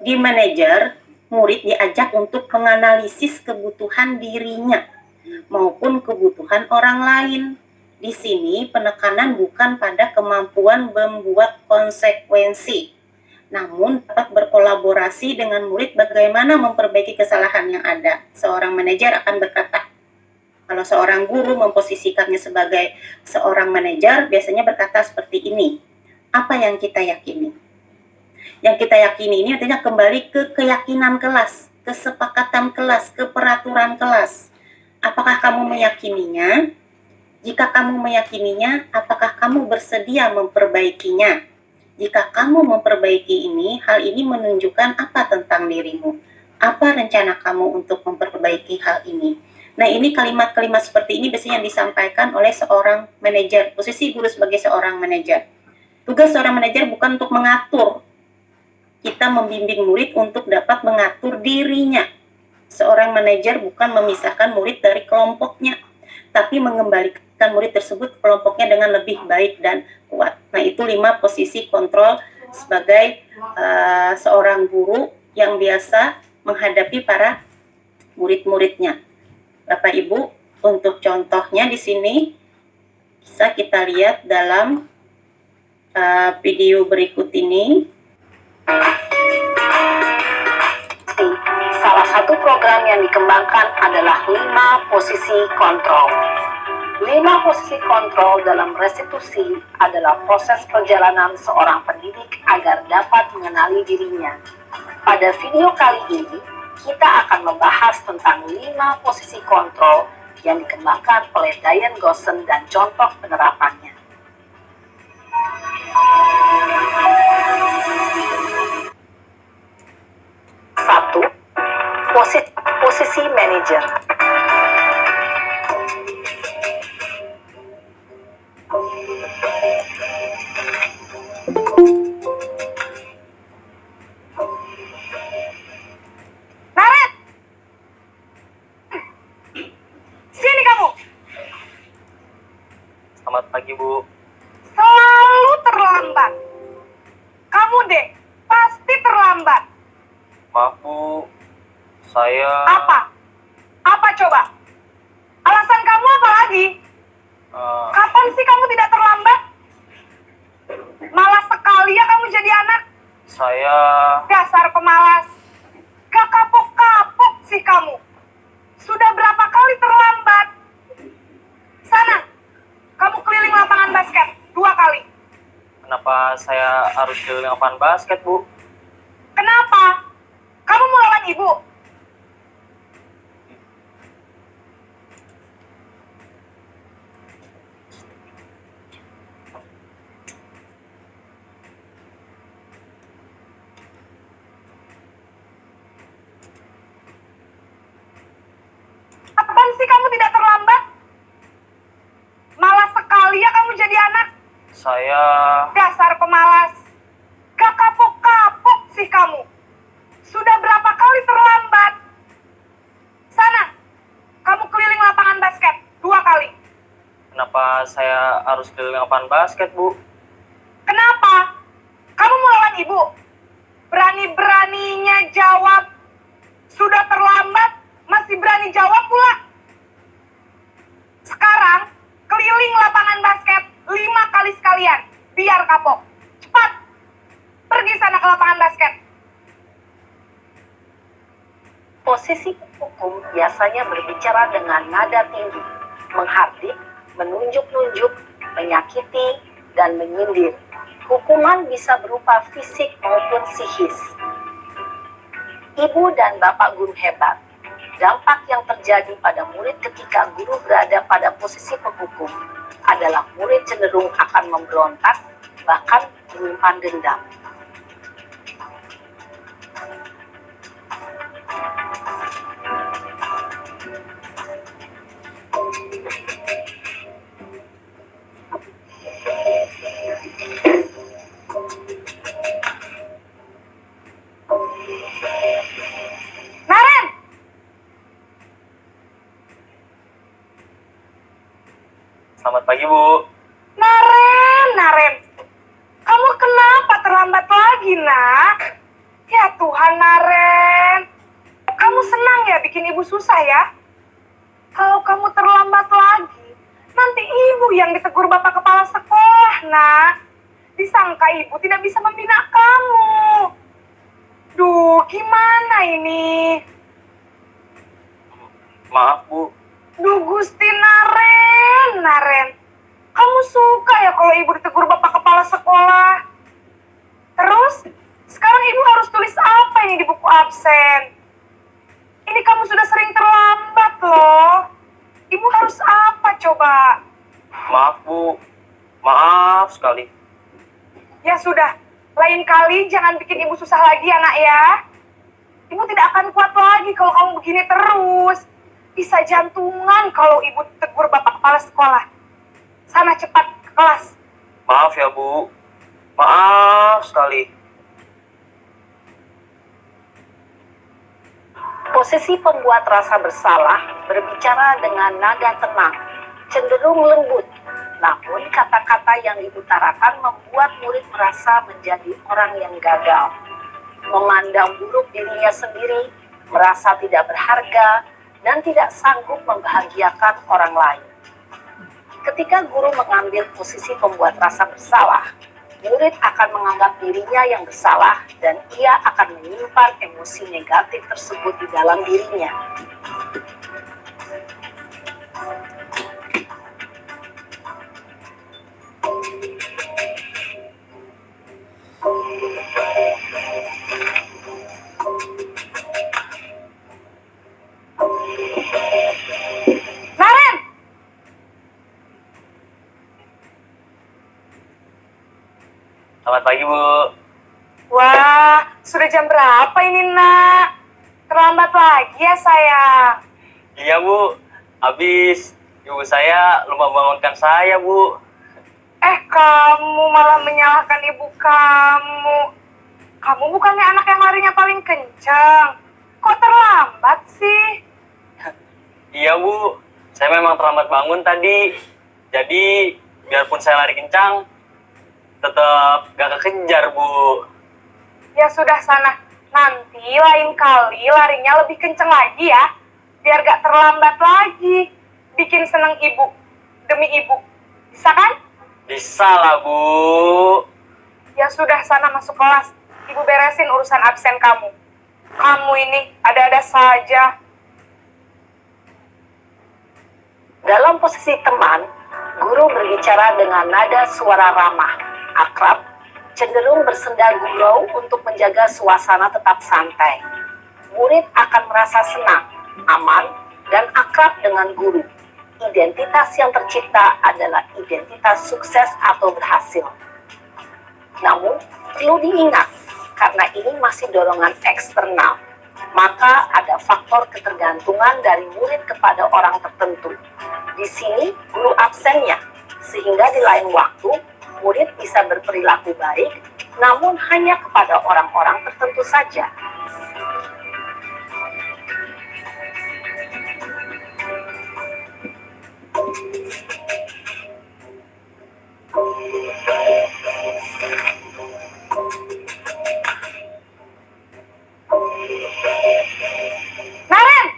B: Di manajer, murid diajak untuk menganalisis kebutuhan dirinya maupun kebutuhan orang lain. Di sini penekanan bukan pada kemampuan membuat konsekuensi, namun dapat berkolaborasi dengan murid bagaimana memperbaiki kesalahan yang ada. Seorang manajer akan berkata, kalau seorang guru memposisikannya sebagai seorang manajer, biasanya berkata seperti ini, apa yang kita yakini? Yang kita yakini ini artinya kembali ke keyakinan kelas, kesepakatan kelas, ke peraturan kelas. Apakah kamu meyakininya? Jika kamu meyakininya, apakah kamu bersedia memperbaikinya? Jika kamu memperbaiki ini, hal ini menunjukkan apa tentang dirimu? Apa rencana kamu untuk memperbaiki hal ini? Nah, ini kalimat-kalimat seperti ini biasanya yang disampaikan oleh seorang manajer, posisi guru sebagai seorang manajer. Tugas seorang manajer bukan untuk mengatur. Kita membimbing murid untuk dapat mengatur dirinya. Seorang manajer bukan memisahkan murid dari kelompoknya, tapi mengembalikan murid tersebut ke kelompoknya dengan lebih baik dan kuat. Nah, itu 5 posisi kontrol sebagai seorang guru yang biasa menghadapi para murid-muridnya. Bapak Ibu, untuk contohnya di sini bisa kita lihat dalam video berikut ini.
D: Salah satu program yang dikembangkan adalah 5 posisi kontrol. 5 posisi kontrol dalam restitusi adalah proses perjalanan seorang pendidik agar dapat mengenali dirinya. Pada video kali ini, kita akan membahas tentang 5 posisi kontrol yang dikembangkan oleh Diane Gosson dan contoh penerapannya. Satu, posisi manajer. Naret! Sini kamu!
A: Selamat pagi, Bu.
D: Selalu terlambat. Kamu deh, pasti terlambat.
A: Maaf, Bu. Saya...
D: Apa? Apa coba? Alasan kamu apa lagi? Kapan sih kamu tidak terlambat? Malas sekali ya kamu jadi anak.
A: Saya...
D: Dasar pemalas. Gak kapok-kapok sih kamu. Sudah berapa kali terlambat? Sana, kamu keliling lapangan basket 2 kali.
A: Kenapa saya harus keliling lapangan basket, Bu?
D: Kenapa? Kamu mau lawan ibu? Kapan sih kamu tidak terlambat? Malas sekali ya kamu jadi anak.
A: Saya...
D: Dasar pemalas. Gak kapok-kapok sih kamu. Sudah berapa kali terlambat? Sana, kamu keliling lapangan basket 2 kali.
A: Kenapa saya harus keliling lapangan basket, Bu?
D: Kenapa? Kamu mau lawan ibu? Berani-beraninya jawab. Sudah terlambat, masih berani jawab pula. Sekarang, keliling lapangan basket 5 kali sekalian. Biar kapok. Cepat. Pergi sana ke lapangan basket. Posisi hukum biasanya berbicara dengan nada tinggi, menghardik, menunjuk-nunjuk, menyakiti, dan menyindir. Hukuman bisa berupa fisik maupun psikis. Ibu dan bapak guru hebat. Dampak yang terjadi pada murid ketika guru berada pada posisi penghukum adalah murid cenderung akan memberontak, bahkan menyimpan dendam. Naren!
A: Selamat pagi, Bu.
D: Naren, kamu kenapa terlambat lagi, nak? Ya Tuhan, Naren. Kamu senang ya bikin ibu susah ya? Kalau kamu terlambat lagi, nanti ibu yang ditegur bapak kepala sekolah, nak. Disangka ibu tidak bisa membina kamu. Duh, gimana ini?
A: Maaf, Bu.
D: Duh, Gusti Naren. Kamu suka ya kalau ibu ditegur bapak kepala sekolah? Terus, sekarang ibu harus tulis apa ini di buku absen? Ini kamu sudah sering terlambat loh. Ibu harus apa coba?
A: Maaf, Bu. Maaf sekali.
D: Ya sudah, lain kali jangan bikin ibu susah lagi ya, nak ya. Ibu tidak akan kuat lagi kalau kamu begini terus. Bisa jantungan kalau ibu tegur bapak kepala sekolah. Sana cepat ke kelas.
A: Maaf ya, Bu. Maaf sekali.
D: Posisi pembuat rasa bersalah berbicara dengan nada tenang, cenderung lembut. Namun kata-kata yang diutarakan membuat murid merasa menjadi orang yang gagal. Memandang buruk dirinya sendiri, merasa tidak berharga, dan tidak sanggup membahagiakan orang lain. Ketika guru mengambil posisi pembuat rasa bersalah, murid akan menganggap dirinya yang bersalah dan ia akan menyimpan emosi negatif tersebut di dalam dirinya.
A: Selamat pagi, Bu.
D: Wah, sudah jam berapa ini, Nak? Terlambat lagi ya, sayang.
A: Iya, Bu. Habis ibu saya lupa bangunkan saya, Bu.
D: Kamu malah menyalahkan ibu kamu. Kamu bukannya anak yang larinya paling kencang. Kok terlambat sih?
A: Iya, Bu. Saya memang terlambat bangun tadi. Jadi, biarpun saya lari kencang, tetap gak kekejar, Bu.
D: Ya sudah sana. Nanti lain kali larinya lebih kencang lagi ya. Biar gak terlambat lagi. Bikin seneng ibu. Demi ibu. Bisa kan?
A: Bisa lah, Bu.
D: Ya sudah sana masuk kelas. Ibu beresin urusan absen kamu. Kamu ini ada-ada saja.
E: Dalam posisi teman, guru berbicara dengan nada suara ramah, akrab, cenderung bersendal gurau untuk menjaga suasana tetap santai. Murid akan merasa senang, aman, dan akrab dengan guru. Identitas yang tercipta adalah identitas sukses atau berhasil. Namun, perlu diingat, karena ini masih dorongan eksternal, maka ada faktor ketergantungan dari murid kepada orang tertentu. Di sini, guru absennya, sehingga di lain waktu, murid bisa berperilaku baik, namun hanya kepada orang-orang tertentu saja.
D: Naren!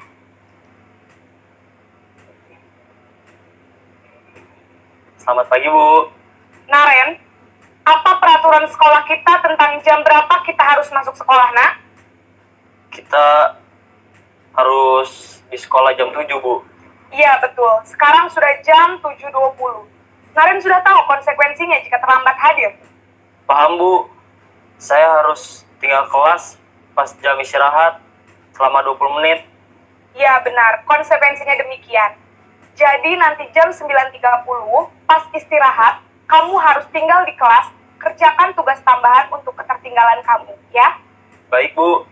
A: Selamat pagi, Bu.
D: Naren, apa peraturan sekolah kita tentang jam berapa kita harus masuk sekolah, Nak?
A: Kita harus di sekolah jam 7, Bu.
D: Iya, betul. Sekarang sudah jam 7.20. Naren sudah tahu konsekuensinya jika terlambat hadir.
A: Paham, Bu. Saya harus tinggal kelas pas jam istirahat selama 20 menit.
D: Iya, benar. Konsekuensinya demikian. Jadi nanti jam 9.30, pas istirahat, kamu harus tinggal di kelas, kerjakan tugas tambahan untuk ketertinggalan kamu, ya?
A: Baik, Bu.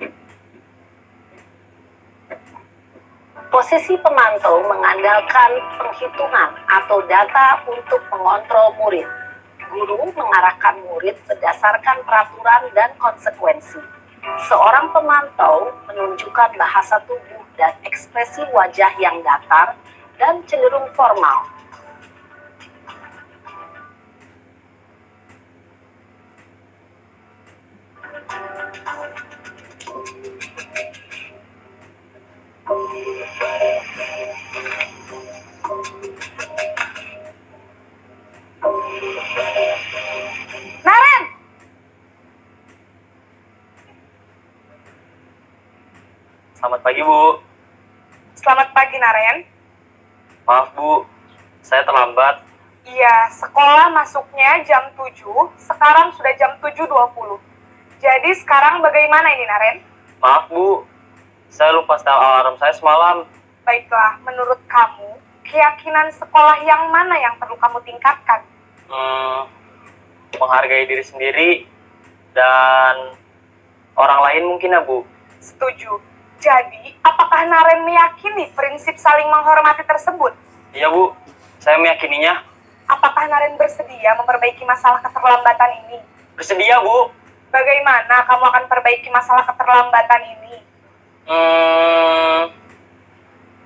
E: Posisi pemantau mengandalkan penghitungan atau data untuk mengontrol murid. Guru mengarahkan murid berdasarkan peraturan dan konsekuensi. Seorang pemantau menunjukkan bahasa tubuh dan ekspresi wajah yang datar dan cenderung formal.
D: Naren!
A: Selamat pagi, Bu.
D: Selamat pagi, Naren.
A: Maaf, Bu. Saya terlambat.
D: Iya, sekolah masuknya jam 7, sekarang sudah jam 7.20. Jadi sekarang bagaimana ini, Naren?
A: Maaf, Bu. Saya lupa setel alarm saya semalam.
D: Baiklah, menurut kamu, keyakinan sekolah yang mana yang perlu kamu tingkatkan?
A: Menghargai diri sendiri dan orang lain mungkin, ya, Bu.
D: Setuju. Jadi, apakah Naren meyakini prinsip saling menghormati tersebut?
A: Iya, Bu. Saya meyakininya.
D: Apakah Naren bersedia memperbaiki masalah keterlambatan ini?
A: Bersedia, Bu.
D: Bagaimana kamu akan perbaiki masalah keterlambatan ini?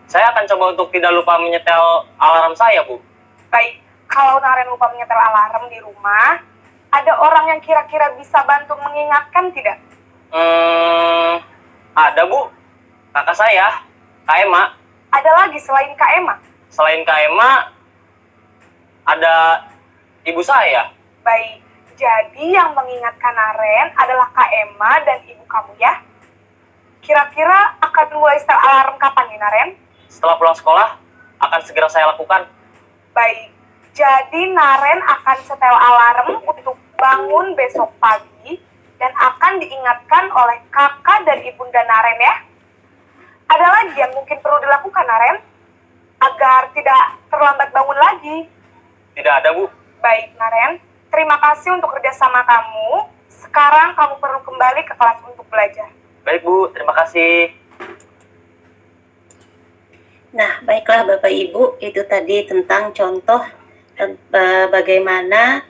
A: Saya akan coba untuk tidak lupa menyetel alarm saya, Bu.
D: Baik, kalau Naren lupa menyetel alarm di rumah, ada orang yang kira-kira bisa bantu mengingatkan tidak?
A: Ada, Bu. Kakak saya, Kak Ema.
D: Ada lagi selain Kak Emma?
A: Selain Kak Ema, ada ibu saya.
D: Baik, jadi yang mengingatkan Naren adalah Kak Emma dan ibu kamu ya? Kira-kira akan mulai setel alarm kapan nih, Naren?
A: Setelah pulang sekolah, akan segera saya lakukan.
D: Baik, jadi Naren akan setel alarm untuk bangun besok pagi dan akan diingatkan oleh kakak dan ibunda Naren ya. Ada lagi yang mungkin perlu dilakukan, Naren? Agar tidak terlambat bangun lagi.
A: Tidak ada, Bu.
D: Baik, Naren. terima kasih untuk kerjasama kamu. Sekarang kamu perlu kembali ke kelas untuk belajar.
A: Baik Bu, terima kasih.
B: Nah, baiklah Bapak Ibu, itu tadi tentang contoh bagaimana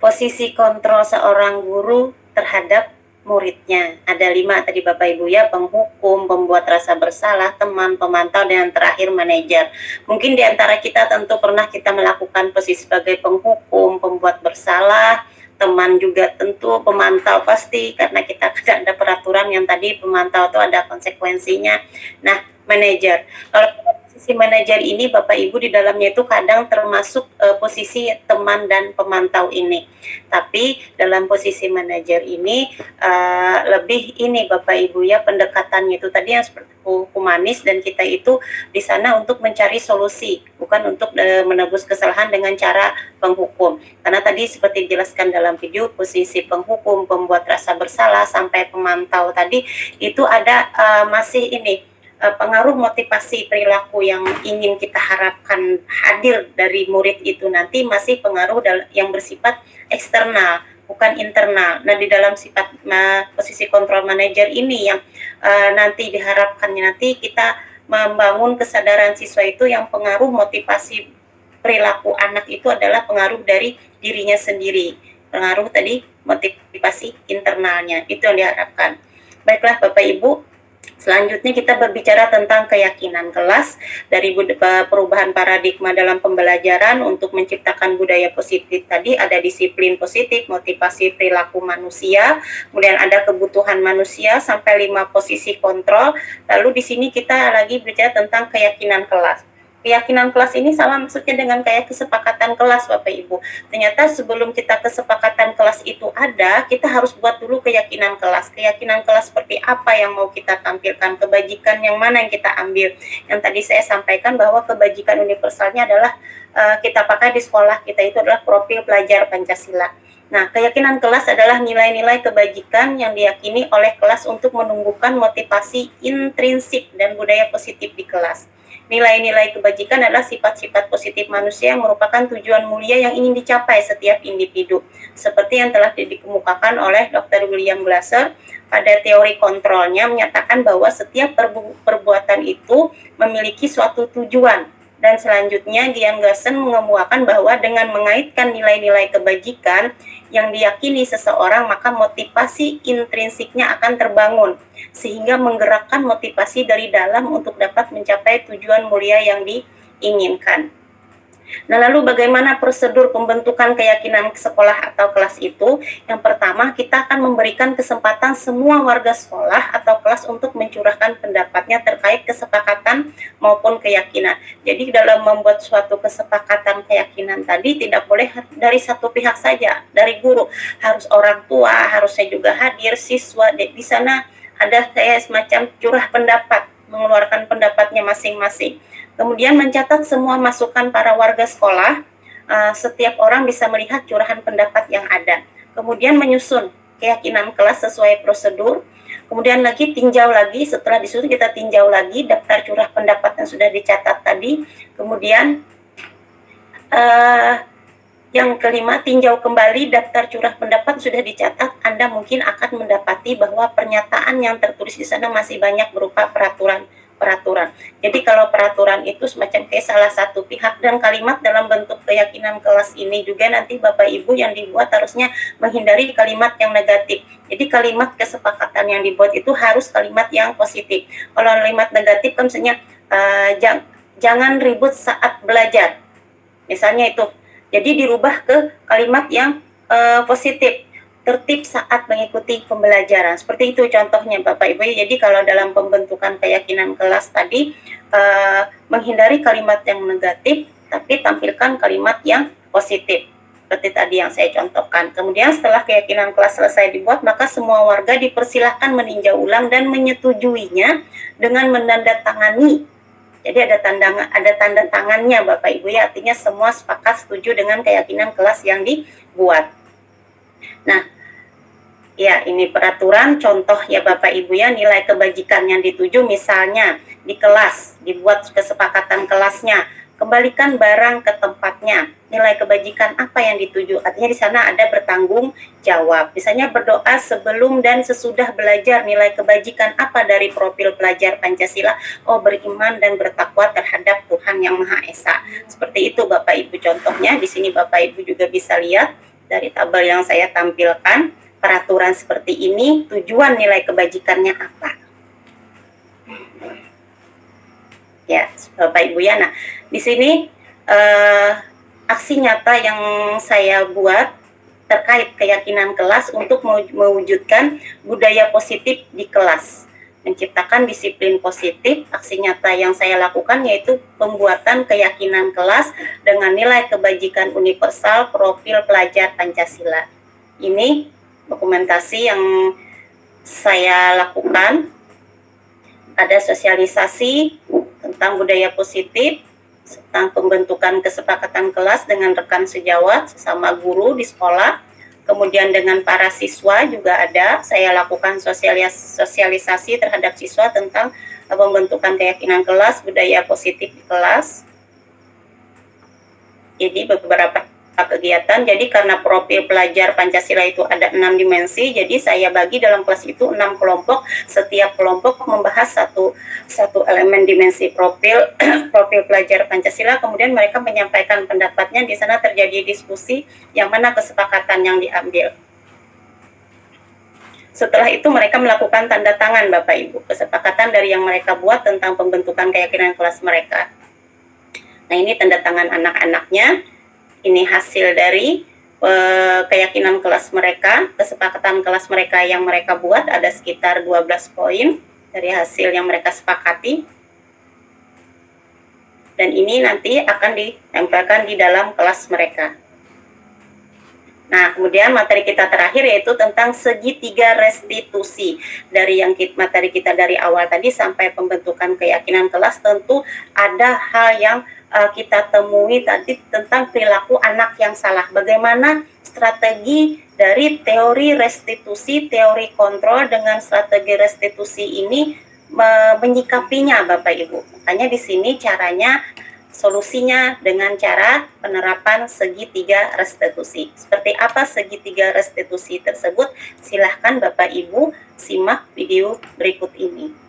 B: posisi kontrol seorang guru terhadap muridnya. Ada 5 tadi Bapak Ibu ya, penghukum, pembuat rasa bersalah, teman, pemantau, dan yang terakhir manajer. Mungkin di antara kita tentu pernah kita melakukan posisi sebagai penghukum, pembuat bersalah, teman juga tentu, pemantau pasti, karena kita ada peraturan yang tadi pemantau itu ada konsekuensinya. Nah, manajer. Kalau posisi manajer ini Bapak Ibu di dalamnya itu kadang termasuk posisi teman dan pemantau ini. Tapi dalam posisi manajer ini lebih ini Bapak Ibu ya, pendekatannya itu tadi yang seperti humanis, dan kita itu di sana untuk mencari solusi, bukan untuk menebus kesalahan dengan cara penghukum. Karena tadi seperti dijelaskan dalam video, posisi penghukum, pembuat rasa bersalah sampai pemantau tadi itu ada masih ini pengaruh motivasi perilaku yang ingin kita harapkan hadir dari murid itu nanti masih pengaruh yang bersifat eksternal, bukan internal. Nah, di dalam sifat posisi kontrol manajer ini yang nanti diharapkannya nanti kita membangun kesadaran siswa itu yang pengaruh motivasi perilaku anak itu adalah pengaruh dari dirinya sendiri. Pengaruh tadi motivasi internalnya, itu yang diharapkan. Baiklah Bapak Ibu, selanjutnya kita berbicara tentang keyakinan kelas. Dari perubahan paradigma dalam pembelajaran untuk menciptakan budaya positif tadi ada disiplin positif, motivasi perilaku manusia, kemudian ada kebutuhan manusia sampai 5 posisi kontrol. Lalu di sini kita lagi bicara tentang keyakinan kelas. Keyakinan kelas ini sama maksudnya dengan kayak kesepakatan kelas Bapak Ibu. Ternyata sebelum kita kesepakatan kelas itu ada, kita harus buat dulu keyakinan kelas. Keyakinan kelas seperti apa yang mau kita tampilkan, kebajikan yang mana yang kita ambil. Yang tadi saya sampaikan bahwa kebajikan universalnya adalah kita pakai di sekolah kita itu adalah profil pelajar Pancasila. Nah, keyakinan kelas adalah nilai-nilai kebajikan yang diyakini oleh kelas untuk menumbuhkan motivasi intrinsik dan budaya positif di kelas. Nilai-nilai kebajikan adalah sifat-sifat positif manusia yang merupakan tujuan mulia yang ingin dicapai setiap individu. Seperti yang telah dikemukakan oleh Dr. William Glasser pada teori kontrolnya menyatakan bahwa setiap perbuatan itu memiliki suatu tujuan. Dan selanjutnya Gian Gassen mengemukakan bahwa dengan mengaitkan nilai-nilai kebajikan yang diyakini seseorang, maka motivasi intrinsiknya akan terbangun sehingga menggerakkan motivasi dari dalam untuk dapat mencapai tujuan mulia yang diinginkan. Nah, lalu bagaimana prosedur pembentukan keyakinan sekolah atau kelas itu? Yang pertama, kita akan memberikan kesempatan semua warga sekolah atau kelas untuk mencurahkan pendapatnya terkait kesepakatan maupun keyakinan. Jadi dalam membuat suatu kesepakatan keyakinan tadi tidak boleh dari satu pihak saja, dari guru, harus orang tua, harusnya juga hadir, siswa di sana ada kayak semacam curah pendapat, mengeluarkan pendapatnya masing-masing. Kemudian mencatat semua masukan para warga sekolah, setiap orang bisa melihat curahan pendapat yang ada. Kemudian menyusun keyakinan kelas sesuai prosedur. Kemudian lagi tinjau lagi, setelah disusun kita tinjau lagi daftar curah pendapat yang sudah dicatat tadi. Kemudian yang kelima, tinjau kembali daftar curah pendapat sudah dicatat. Anda mungkin akan mendapati bahwa pernyataan yang tertulis di sana masih banyak berupa peraturan. Jadi kalau peraturan itu semacam kayak salah satu pihak, dan kalimat dalam bentuk keyakinan kelas ini juga nanti Bapak Ibu yang dibuat harusnya menghindari kalimat yang negatif. Jadi kalimat kesepakatan yang dibuat itu harus kalimat yang positif. Kalau kalimat negatif kan misalnya jangan ribut saat belajar. Misalnya itu. Jadi dirubah ke kalimat yang positif. Tertib saat mengikuti pembelajaran. Seperti itu contohnya Bapak Ibu. Jadi kalau dalam pembentukan keyakinan kelas tadi menghindari kalimat yang negatif, tapi tampilkan kalimat yang positif. Seperti tadi yang saya contohkan. Kemudian setelah keyakinan kelas selesai dibuat, maka semua warga dipersilahkan meninjau ulang dan menyetujuinya dengan menandatangani. Jadi ada tanda tangannya Bapak Ibu ya, artinya semua sepakat setuju dengan keyakinan kelas yang dibuat. Nah, ya ini peraturan contoh ya Bapak Ibu ya, nilai kebajikan yang dituju misalnya di kelas, dibuat kesepakatan kelasnya kembalikan barang ke tempatnya. Nilai kebajikan apa yang dituju? Artinya di sana ada bertanggung jawab. Misalnya berdoa sebelum dan sesudah belajar, nilai kebajikan apa dari profil pelajar Pancasila? Oh, beriman dan bertakwa terhadap Tuhan Yang Maha Esa. Seperti itu Bapak Ibu contohnya. Di sini Bapak Ibu juga bisa lihat dari tabel yang saya tampilkan, peraturan seperti ini, tujuan nilai kebajikannya apa? Ya, Bapak Ibu ya. Nah, di sini aksi nyata yang saya buat terkait keyakinan kelas untuk mewujudkan budaya positif di kelas. Menciptakan disiplin positif, aksi nyata yang saya lakukan yaitu pembuatan keyakinan kelas dengan nilai kebajikan universal profil pelajar Pancasila. Ini dokumentasi yang saya lakukan. Ada sosialisasi tentang budaya positif, tentang pembentukan kesepakatan kelas dengan rekan sejawat sesama guru di sekolah, kemudian dengan para siswa juga ada, saya lakukan sosialisasi terhadap siswa tentang pembentukan keyakinan kelas, budaya positif di kelas. Jadi beberapa kegiatan, jadi karena profil pelajar Pancasila itu ada 6 dimensi, jadi saya bagi dalam kelas itu 6 kelompok, setiap kelompok membahas satu elemen dimensi profil profil pelajar Pancasila, kemudian mereka menyampaikan pendapatnya, di sana terjadi diskusi yang mana kesepakatan yang diambil. Setelah itu mereka melakukan tanda tangan Bapak Ibu, kesepakatan dari yang mereka buat tentang pembentukan keyakinan kelas mereka. Nah, ini tanda tangan anak-anaknya. Ini hasil dari keyakinan kelas mereka, kesepakatan kelas mereka yang mereka buat, ada sekitar 12 poin dari hasil yang mereka sepakati. Dan ini nanti akan ditempelkan di dalam kelas mereka. Nah, kemudian materi kita terakhir yaitu tentang segitiga restitusi. Dari yang materi kita dari awal tadi sampai pembentukan keyakinan kelas, tentu ada hal yang kita temui tadi tentang perilaku anak yang salah. Bagaimana strategi dari teori restitusi, teori kontrol dengan strategi restitusi ini menyikapinya Bapak Ibu. Makanya di sini caranya, solusinya dengan cara penerapan segitiga restitusi. Seperti apa segitiga restitusi tersebut? Silahkan Bapak Ibu simak video berikut ini.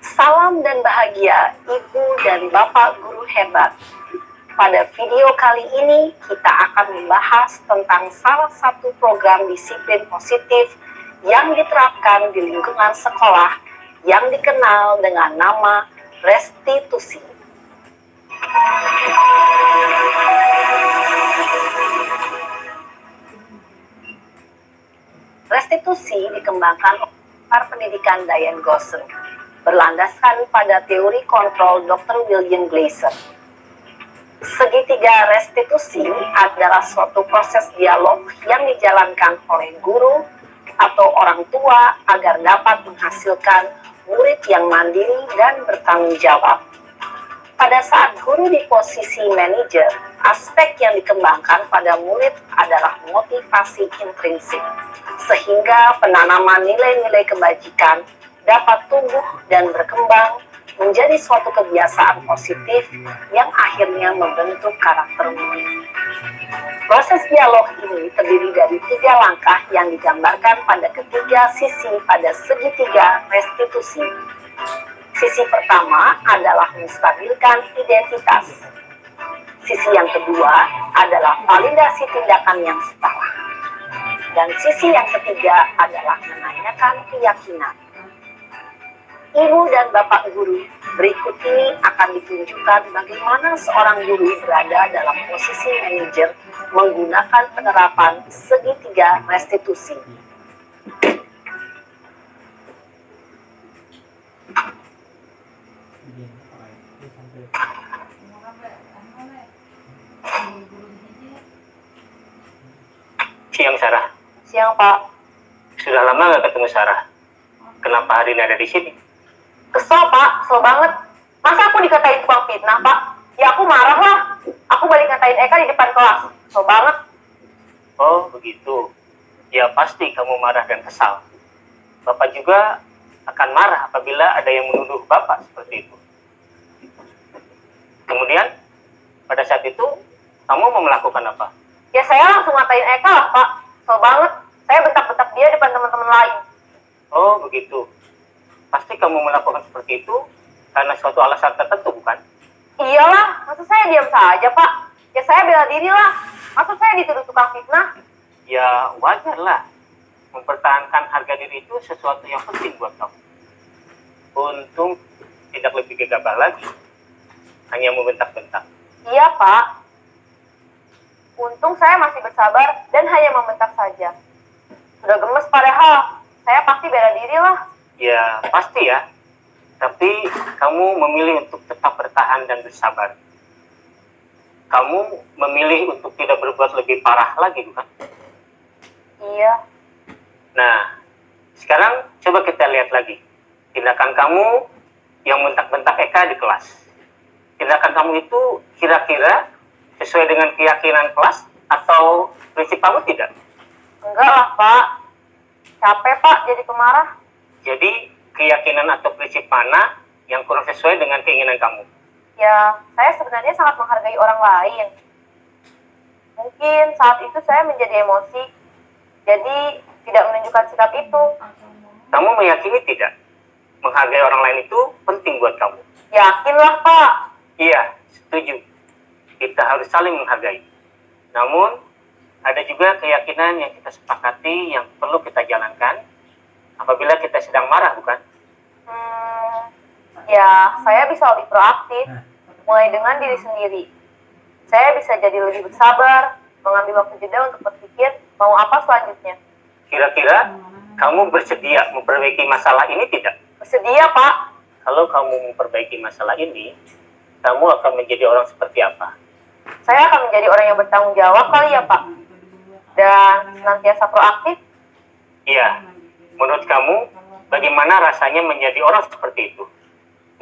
E: Salam dan bahagia Ibu dan Bapak guru hebat. Pada video kali ini kita akan membahas tentang salah satu program disiplin positif yang diterapkan di lingkungan sekolah yang dikenal dengan nama restitusi. Restitusi dikembangkan oleh pakar pendidikan Diane Gosling, berlandaskan pada teori kontrol Dr. William Glasser. Segitiga restitusi adalah suatu proses dialog yang dijalankan oleh guru atau orang tua agar dapat menghasilkan murid yang mandiri dan bertanggung jawab. Pada saat guru di posisi manajer, aspek yang dikembangkan pada murid adalah motivasi intrinsik, sehingga penanaman nilai-nilai kebajikan dapat tumbuh dan berkembang menjadi suatu kebiasaan positif yang akhirnya membentuk karakter murid. Proses dialog ini terdiri dari 3 langkah yang digambarkan pada ketiga sisi pada segitiga restitusi. Sisi pertama adalah menstabilkan identitas. Sisi yang kedua adalah validasi tindakan yang salah. Dan sisi yang ketiga adalah menanyakan keyakinan. Ibu dan Bapak guru, berikut ini akan ditunjukkan bagaimana seorang guru berada dalam posisi manajer menggunakan penerapan segitiga restitusi.
A: Siang Sarah.
D: Siang Pak.
A: Sudah lama nggak ketemu Sarah. Kenapa hari ini ada di sini?
D: Kesel Pak, kesel banget. Masa aku dikatain tukang fitnah Pak? Ya aku marah lah. Aku balik ngatain Eka di depan kelas. Kesel banget.
A: Oh begitu. ya pasti kamu marah dan kesal. Bapak juga akan marah apabila ada yang menuduh Bapak seperti itu. Kemudian, pada saat itu, kamu mau melakukan apa?
D: Ya saya langsung ngatain Eka lah Pak. Kesel banget. Saya bentak-bentak dia depan teman-teman lain.
A: Oh, begitu. Pasti kamu melakukan seperti itu karena suatu alasan tertentu, bukan?
D: Iyalah, maksud saya diam saja Pak. Ya saya bela diri lah. Maksud saya dituduh tukang fitnah.
A: Ya, wajar lah. Mempertahankan harga diri itu sesuatu yang penting buat kamu. Untung tidak lebih gegabah lagi. Hanya membentak-bentak.
D: Iya Pak. Untung saya masih bersabar dan hanya membentak saja. Sudah gemes padahal. Saya pasti bela diri lah.
A: Ya, pasti ya. Tapi kamu memilih untuk tetap bertahan dan bersabar. Kamu memilih untuk tidak berbuat lebih parah lagi, bukan?
D: Iya.
A: Nah, sekarang coba kita lihat lagi. Tindakan kamu yang bentak-bentak Eka di kelas. Tindakan kamu itu kira-kira sesuai dengan keyakinan kelas atau prinsip kamu tidak?
D: Enggak lah Pak. Capek Pak jadi pemarah.
A: Jadi, keyakinan atau prinsip mana yang kurang sesuai dengan keinginan kamu?
D: Ya, saya sebenarnya sangat menghargai orang lain. Mungkin saat itu saya menjadi emosi. Jadi tidak menunjukkan sikap itu.
A: Kamu meyakini tidak? Menghargai orang lain itu penting buat kamu.
D: Yakinlah Pak.
A: Iya, setuju. Kita harus saling menghargai. Namun, ada juga keyakinan yang kita sepakati yang perlu kita jalankan apabila kita sedang marah, bukan?
D: Ya, saya bisa lebih proaktif, mulai dengan diri sendiri. Saya bisa jadi lebih bersabar, mengambil waktu jeda untuk berpikir mau apa selanjutnya.
A: Kira-kira kamu bersedia memperbaiki masalah ini tidak?
D: Bersedia Pak.
A: Kalau kamu memperbaiki masalah ini, kamu akan menjadi orang seperti apa?
D: Saya akan menjadi orang yang bertanggung jawab kali ya Pak. Dan senantiasa proaktif.
A: Iya, menurut kamu bagaimana rasanya menjadi orang seperti itu?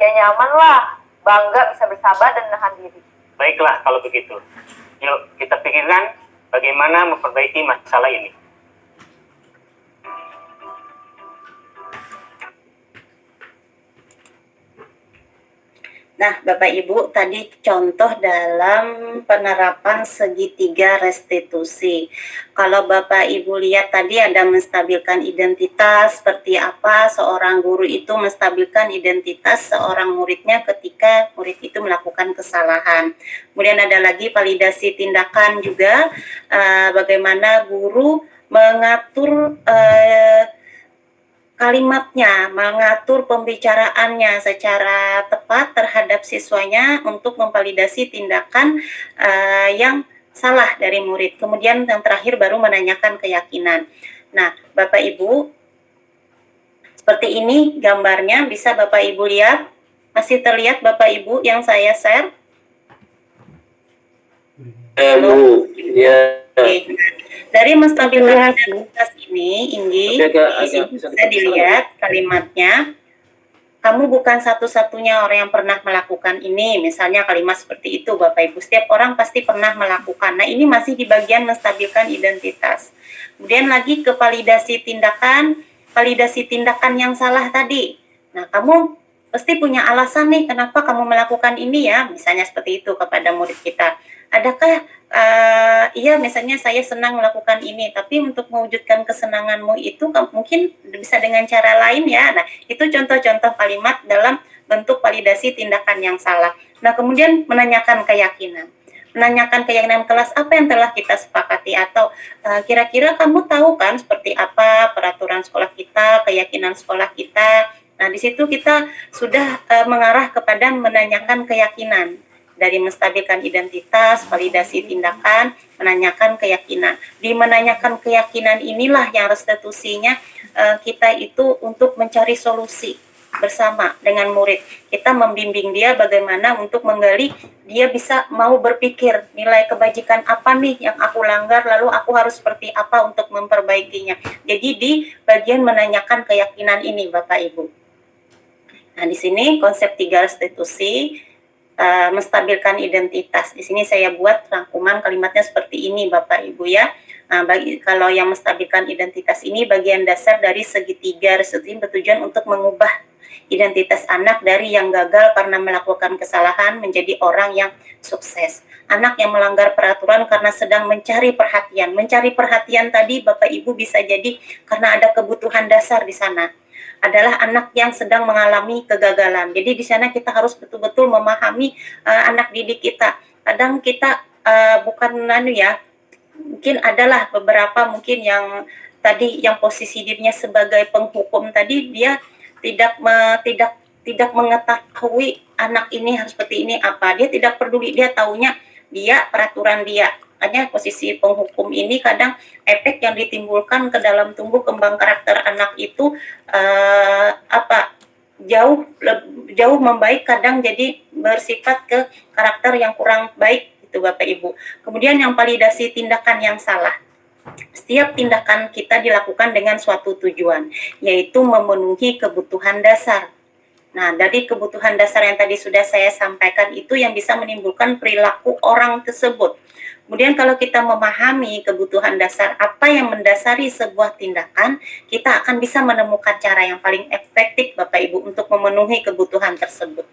D: Ya nyaman lah, bangga bisa bersabar dan menahan diri.
A: Baiklah kalau begitu. Yuk kita pikirkan bagaimana memperbaiki masalah ini.
B: Nah, Bapak Ibu, tadi contoh dalam penerapan segitiga restitusi. Kalau Bapak Ibu lihat tadi ada menstabilkan identitas, seperti apa seorang guru itu menstabilkan identitas seorang muridnya ketika murid itu melakukan kesalahan. Kemudian ada lagi validasi tindakan juga, bagaimana guru mengatur kalimatnya, mengatur pembicaraannya secara tepat terhadap siswanya untuk memvalidasi tindakan yang salah dari murid. Kemudian yang terakhir baru menanyakan keyakinan. Nah, Bapak Ibu, seperti ini gambarnya, bisa Bapak Ibu lihat. Masih terlihat Bapak Ibu yang saya share?
F: Bu, ya.
B: Oke. Dari menstabilkan identitas ini, Inggi, bisa dilihat kalimatnya. Kamu bukan satu-satunya orang yang pernah melakukan ini. Misalnya kalimat seperti itu, Bapak Ibu. Setiap orang pasti pernah melakukan. Nah, ini masih di bagian menstabilkan identitas. Kemudian lagi ke validasi tindakan yang salah tadi. Nah, kamu pasti punya alasan nih kenapa kamu melakukan ini ya. Misalnya seperti itu kepada murid kita. Adakah iya misalnya saya senang melakukan ini, tapi untuk mewujudkan kesenanganmu itu mungkin bisa dengan cara lain ya. Nah, itu contoh-contoh kalimat dalam bentuk validasi tindakan yang salah. Nah, kemudian menanyakan keyakinan. Menanyakan keyakinan kelas apa yang telah kita sepakati, atau kira-kira kamu tahu kan seperti apa peraturan sekolah kita, keyakinan sekolah kita. Nah, di situ kita sudah mengarah kepada menanyakan keyakinan. Dari menstabilkan identitas, validasi tindakan, menanyakan keyakinan. Di menanyakan keyakinan inilah yang restitusinya kita itu untuk mencari solusi bersama dengan murid. Kita membimbing dia bagaimana untuk menggali dia bisa mau berpikir nilai kebajikan apa nih yang aku langgar, lalu aku harus seperti apa untuk memperbaikinya. Jadi di bagian menanyakan keyakinan ini Bapak Ibu. Nah, di sini konsep 3 restitusi, menstabilkan identitas. Di sini saya buat rangkuman kalimatnya seperti ini Bapak Ibu ya. Nah, kalau yang menstabilkan identitas ini bagian dasar dari segitiga restitusi bertujuan untuk mengubah identitas anak dari yang gagal karena melakukan kesalahan menjadi orang yang sukses. Anak yang melanggar peraturan karena sedang mencari perhatian. Mencari perhatian tadi Bapak Ibu bisa jadi karena ada kebutuhan dasar di sana. Adalah anak yang sedang mengalami kegagalan. Jadi di sana kita harus betul-betul memahami anak didik kita. Kadang kita bukan mungkin adalah beberapa mungkin yang tadi yang posisi dirinya sebagai penghukum tadi dia tidak mengetahui anak ini harus seperti ini apa. Dia tidak peduli, dia taunya dia peraturan dia. Hanya posisi penghukum ini kadang efek yang ditimbulkan ke dalam tumbuh kembang karakter anak itu jauh membaik, kadang jadi bersifat ke karakter yang kurang baik itu Bapak Ibu. Kemudian yang validasi tindakan yang salah. Setiap tindakan kita dilakukan dengan suatu tujuan, yaitu memenuhi kebutuhan dasar. Nah, dari kebutuhan dasar yang tadi sudah saya sampaikan itu yang bisa menimbulkan perilaku orang tersebut. Kemudian kalau kita memahami kebutuhan dasar apa yang mendasari sebuah tindakan, kita akan bisa menemukan cara yang paling efektif Bapak Ibu untuk memenuhi kebutuhan tersebut.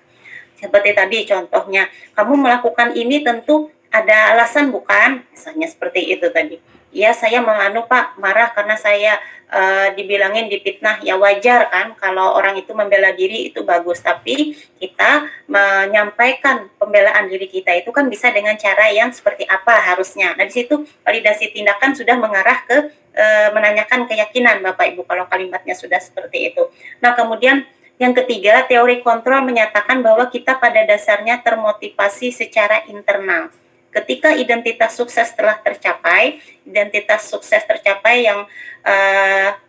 B: Seperti tadi contohnya, kamu melakukan ini tentu ada alasan bukan? Misalnya seperti itu tadi. Ya, saya Pak, marah karena saya dibilangin dipitnah. Ya wajar kan kalau orang itu membela diri itu bagus, tapi kita menyampaikan pembelaan diri kita itu kan bisa dengan cara yang seperti apa harusnya. Nah, di situ validasi tindakan sudah mengarah ke menanyakan keyakinan Bapak Ibu kalau kalimatnya sudah seperti itu. Nah, kemudian yang ketiga, teori kontrol menyatakan bahwa kita pada dasarnya termotivasi secara internal. Ketika identitas sukses telah tercapai, identitas sukses tercapai yang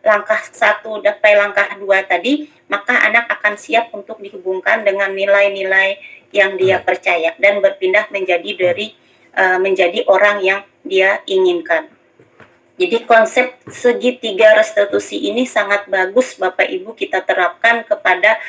B: langkah 1 sampai langkah 2 tadi, maka anak akan siap untuk dihubungkan dengan nilai-nilai yang dia percaya dan berpindah menjadi orang yang dia inginkan. Jadi konsep segitiga restitusi ini sangat bagus Bapak Ibu kita terapkan kepada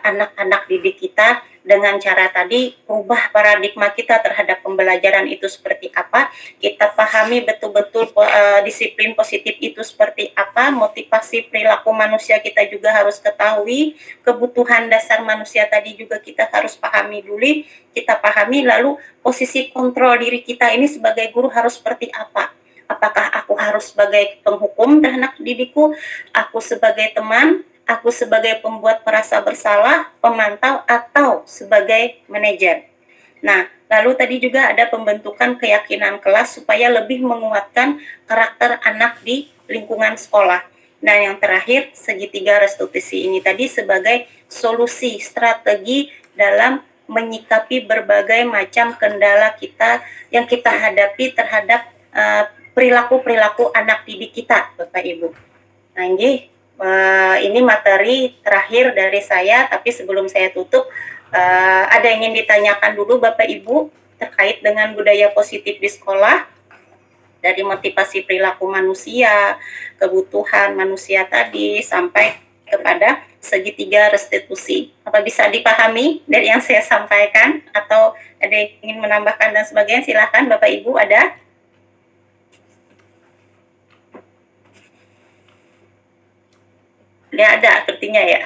B: anak-anak didik kita dengan cara tadi ubah paradigma kita terhadap pembelajaran itu seperti apa, kita pahami betul-betul disiplin positif itu seperti apa, motivasi perilaku manusia kita juga harus ketahui, kebutuhan dasar manusia tadi juga kita harus pahami dulu, kita pahami lalu posisi kontrol diri kita ini sebagai guru harus seperti apa. Apakah aku harus sebagai penghukum terhadap didikku, aku sebagai teman, aku sebagai pembuat merasa bersalah, pemantau, atau sebagai manajer. Nah, lalu tadi juga ada pembentukan keyakinan kelas supaya lebih menguatkan karakter anak di lingkungan sekolah. Nah, yang terakhir, segitiga restitusi ini tadi sebagai solusi strategi dalam menyikapi berbagai macam kendala kita yang kita hadapi terhadap perilaku-perilaku anak didik kita, Bapak Ibu. Nah, ini materi terakhir dari saya, tapi sebelum saya tutup, ada yang ingin ditanyakan dulu Bapak Ibu terkait dengan budaya positif di sekolah, dari motivasi perilaku manusia, kebutuhan manusia tadi, sampai kepada segitiga restitusi. Apa bisa dipahami dari yang saya sampaikan, atau ada yang ingin menambahkan dan sebagainya? Silakan Bapak Ibu, ada? Ya ada artinya ya.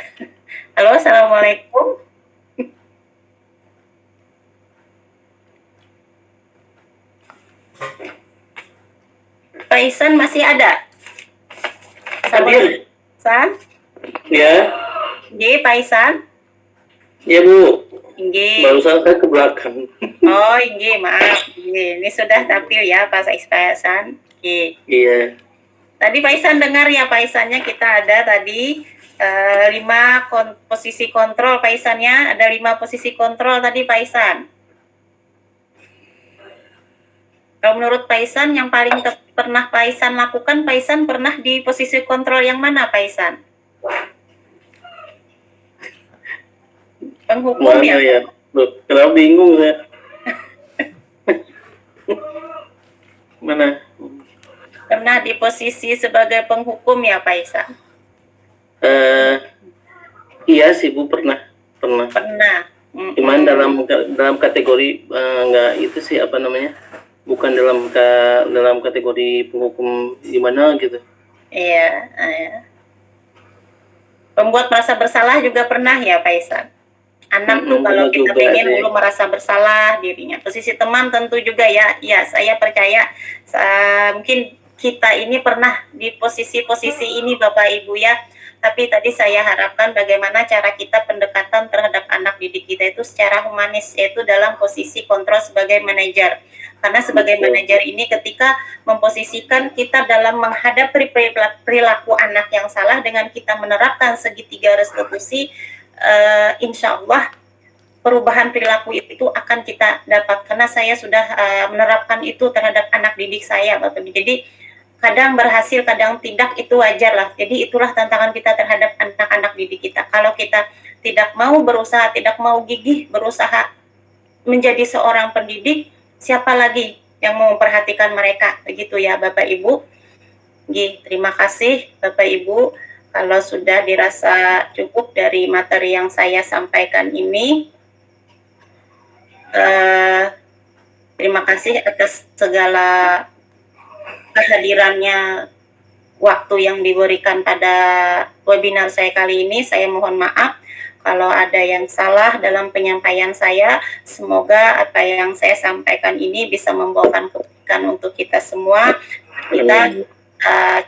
B: Halo, assalamualaikum. Pak Ihsan masih ada?
F: Hadir.
B: Ihsan?
F: Ya,
B: Nggih, Pak Ihsan?
F: ya Bu.
B: Nggih.
F: Barusan saya ke belakang.
B: Oh, nggih, maaf. Nggih, ini sudah tampil ya Pak Ihsan. Nggih.
F: Iya.
B: Tadi Pak Ihsan dengar ya Pak Ihsannya, kita ada tadi 5 posisi kontrol Pak Ihsannya, ada 5 posisi kontrol tadi Pak Ihsan. Kalau menurut Pak Ihsan yang paling pernah Pak Ihsan lakukan, Pak Ihsan pernah di posisi kontrol yang mana Pak Ihsan? Penghukum
F: Mana
B: ya?
F: ya? Loh, kenapa bingung saya? Mana?
B: Pernah di posisi sebagai penghukum ya Pak Ihsan?
F: Iya sih Bu, pernah.
B: Pernah.
F: Cuman dalam kategori nggak itu sih apa namanya? bukan dalam kategori penghukum gimana gitu.
B: Iya, iya. Pembuat merasa bersalah juga pernah ya Pak Isan. Anak tuh kalau
F: pernah
B: kita
F: juga
B: pengen
F: sih.
B: dulu merasa bersalah dirinya. Posisi teman tentu juga ya. Ya, saya percaya mungkin kita ini pernah di posisi-posisi ini Bapak Ibu ya. Tapi tadi saya harapkan bagaimana cara kita pendekatan terhadap anak didik kita itu secara humanis, yaitu dalam posisi kontrol sebagai manajer. Karena sebagai
F: Betul.
B: manajer ini ketika memposisikan kita dalam menghadapi perilaku anak yang salah dengan kita menerapkan segitiga restitusi, insya Allah perubahan perilaku itu akan kita dapat. Karena saya sudah menerapkan itu terhadap anak didik saya, Bapak. Jadi kadang berhasil, kadang tidak, itu wajar lah. Jadi itulah tantangan kita terhadap anak-anak didik kita. Kalau kita tidak mau berusaha, tidak mau gigih berusaha menjadi seorang pendidik, siapa lagi yang mau memperhatikan mereka? Begitu ya Bapak Ibu. Terima kasih Bapak Ibu. Kalau sudah dirasa cukup dari materi yang saya sampaikan ini, terima kasih atas segala kehadirannya, waktu yang diberikan pada webinar saya kali ini. Saya mohon maaf kalau ada yang salah dalam penyampaian saya. Semoga apa yang saya sampaikan ini bisa membawakan kebaikan untuk kita semua. Kita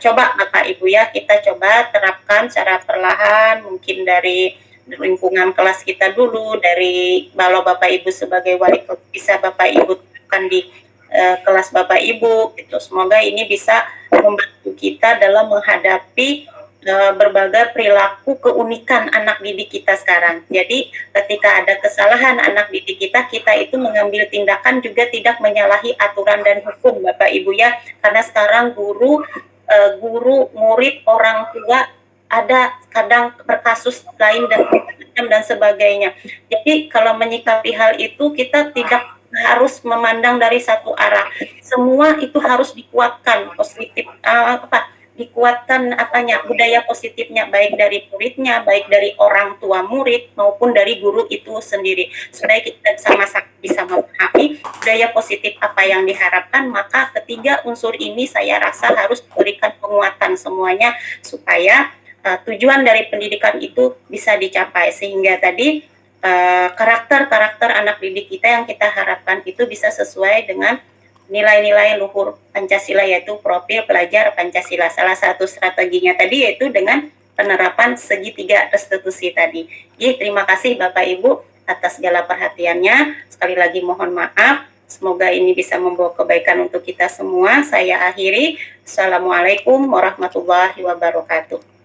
B: coba Bapak Ibu ya, kita coba terapkan secara perlahan, mungkin dari lingkungan kelas kita dulu, dari kalau Bapak Ibu sebagai wali kelas bisa Bapak Ibu terapkan di kelas Bapak Ibu gitu. Semoga ini bisa membantu kita dalam menghadapi berbagai perilaku keunikan anak didik kita sekarang. Jadi ketika ada kesalahan anak didik kita, kita itu mengambil tindakan juga tidak menyalahi aturan dan hukum Bapak Ibu ya. Karena sekarang guru, murid, orang tua ada kadang berkasus lain dan sebagainya. Jadi kalau menyikapi hal itu kita tidak harus memandang dari satu arah. Semua itu harus dikuatkan positif, dikuatkan budaya positifnya, baik dari muridnya, baik dari orang tua murid maupun dari guru itu sendiri, supaya kita sama-sama bisa memahami budaya positif apa yang diharapkan. Maka ketiga unsur ini saya rasa harus diberikan penguatan semuanya supaya tujuan dari pendidikan itu bisa dicapai, sehingga tadi karakter anak didik kita yang kita harapkan itu bisa sesuai dengan nilai-nilai luhur Pancasila, yaitu profil pelajar Pancasila. Salah satu strateginya tadi yaitu dengan penerapan segitiga restitusi tadi. Terima kasih Bapak Ibu atas segala perhatiannya. Sekali lagi mohon maaf. Semoga ini bisa membawa kebaikan untuk kita semua. Saya akhiri. Assalamualaikum warahmatullahi wabarakatuh.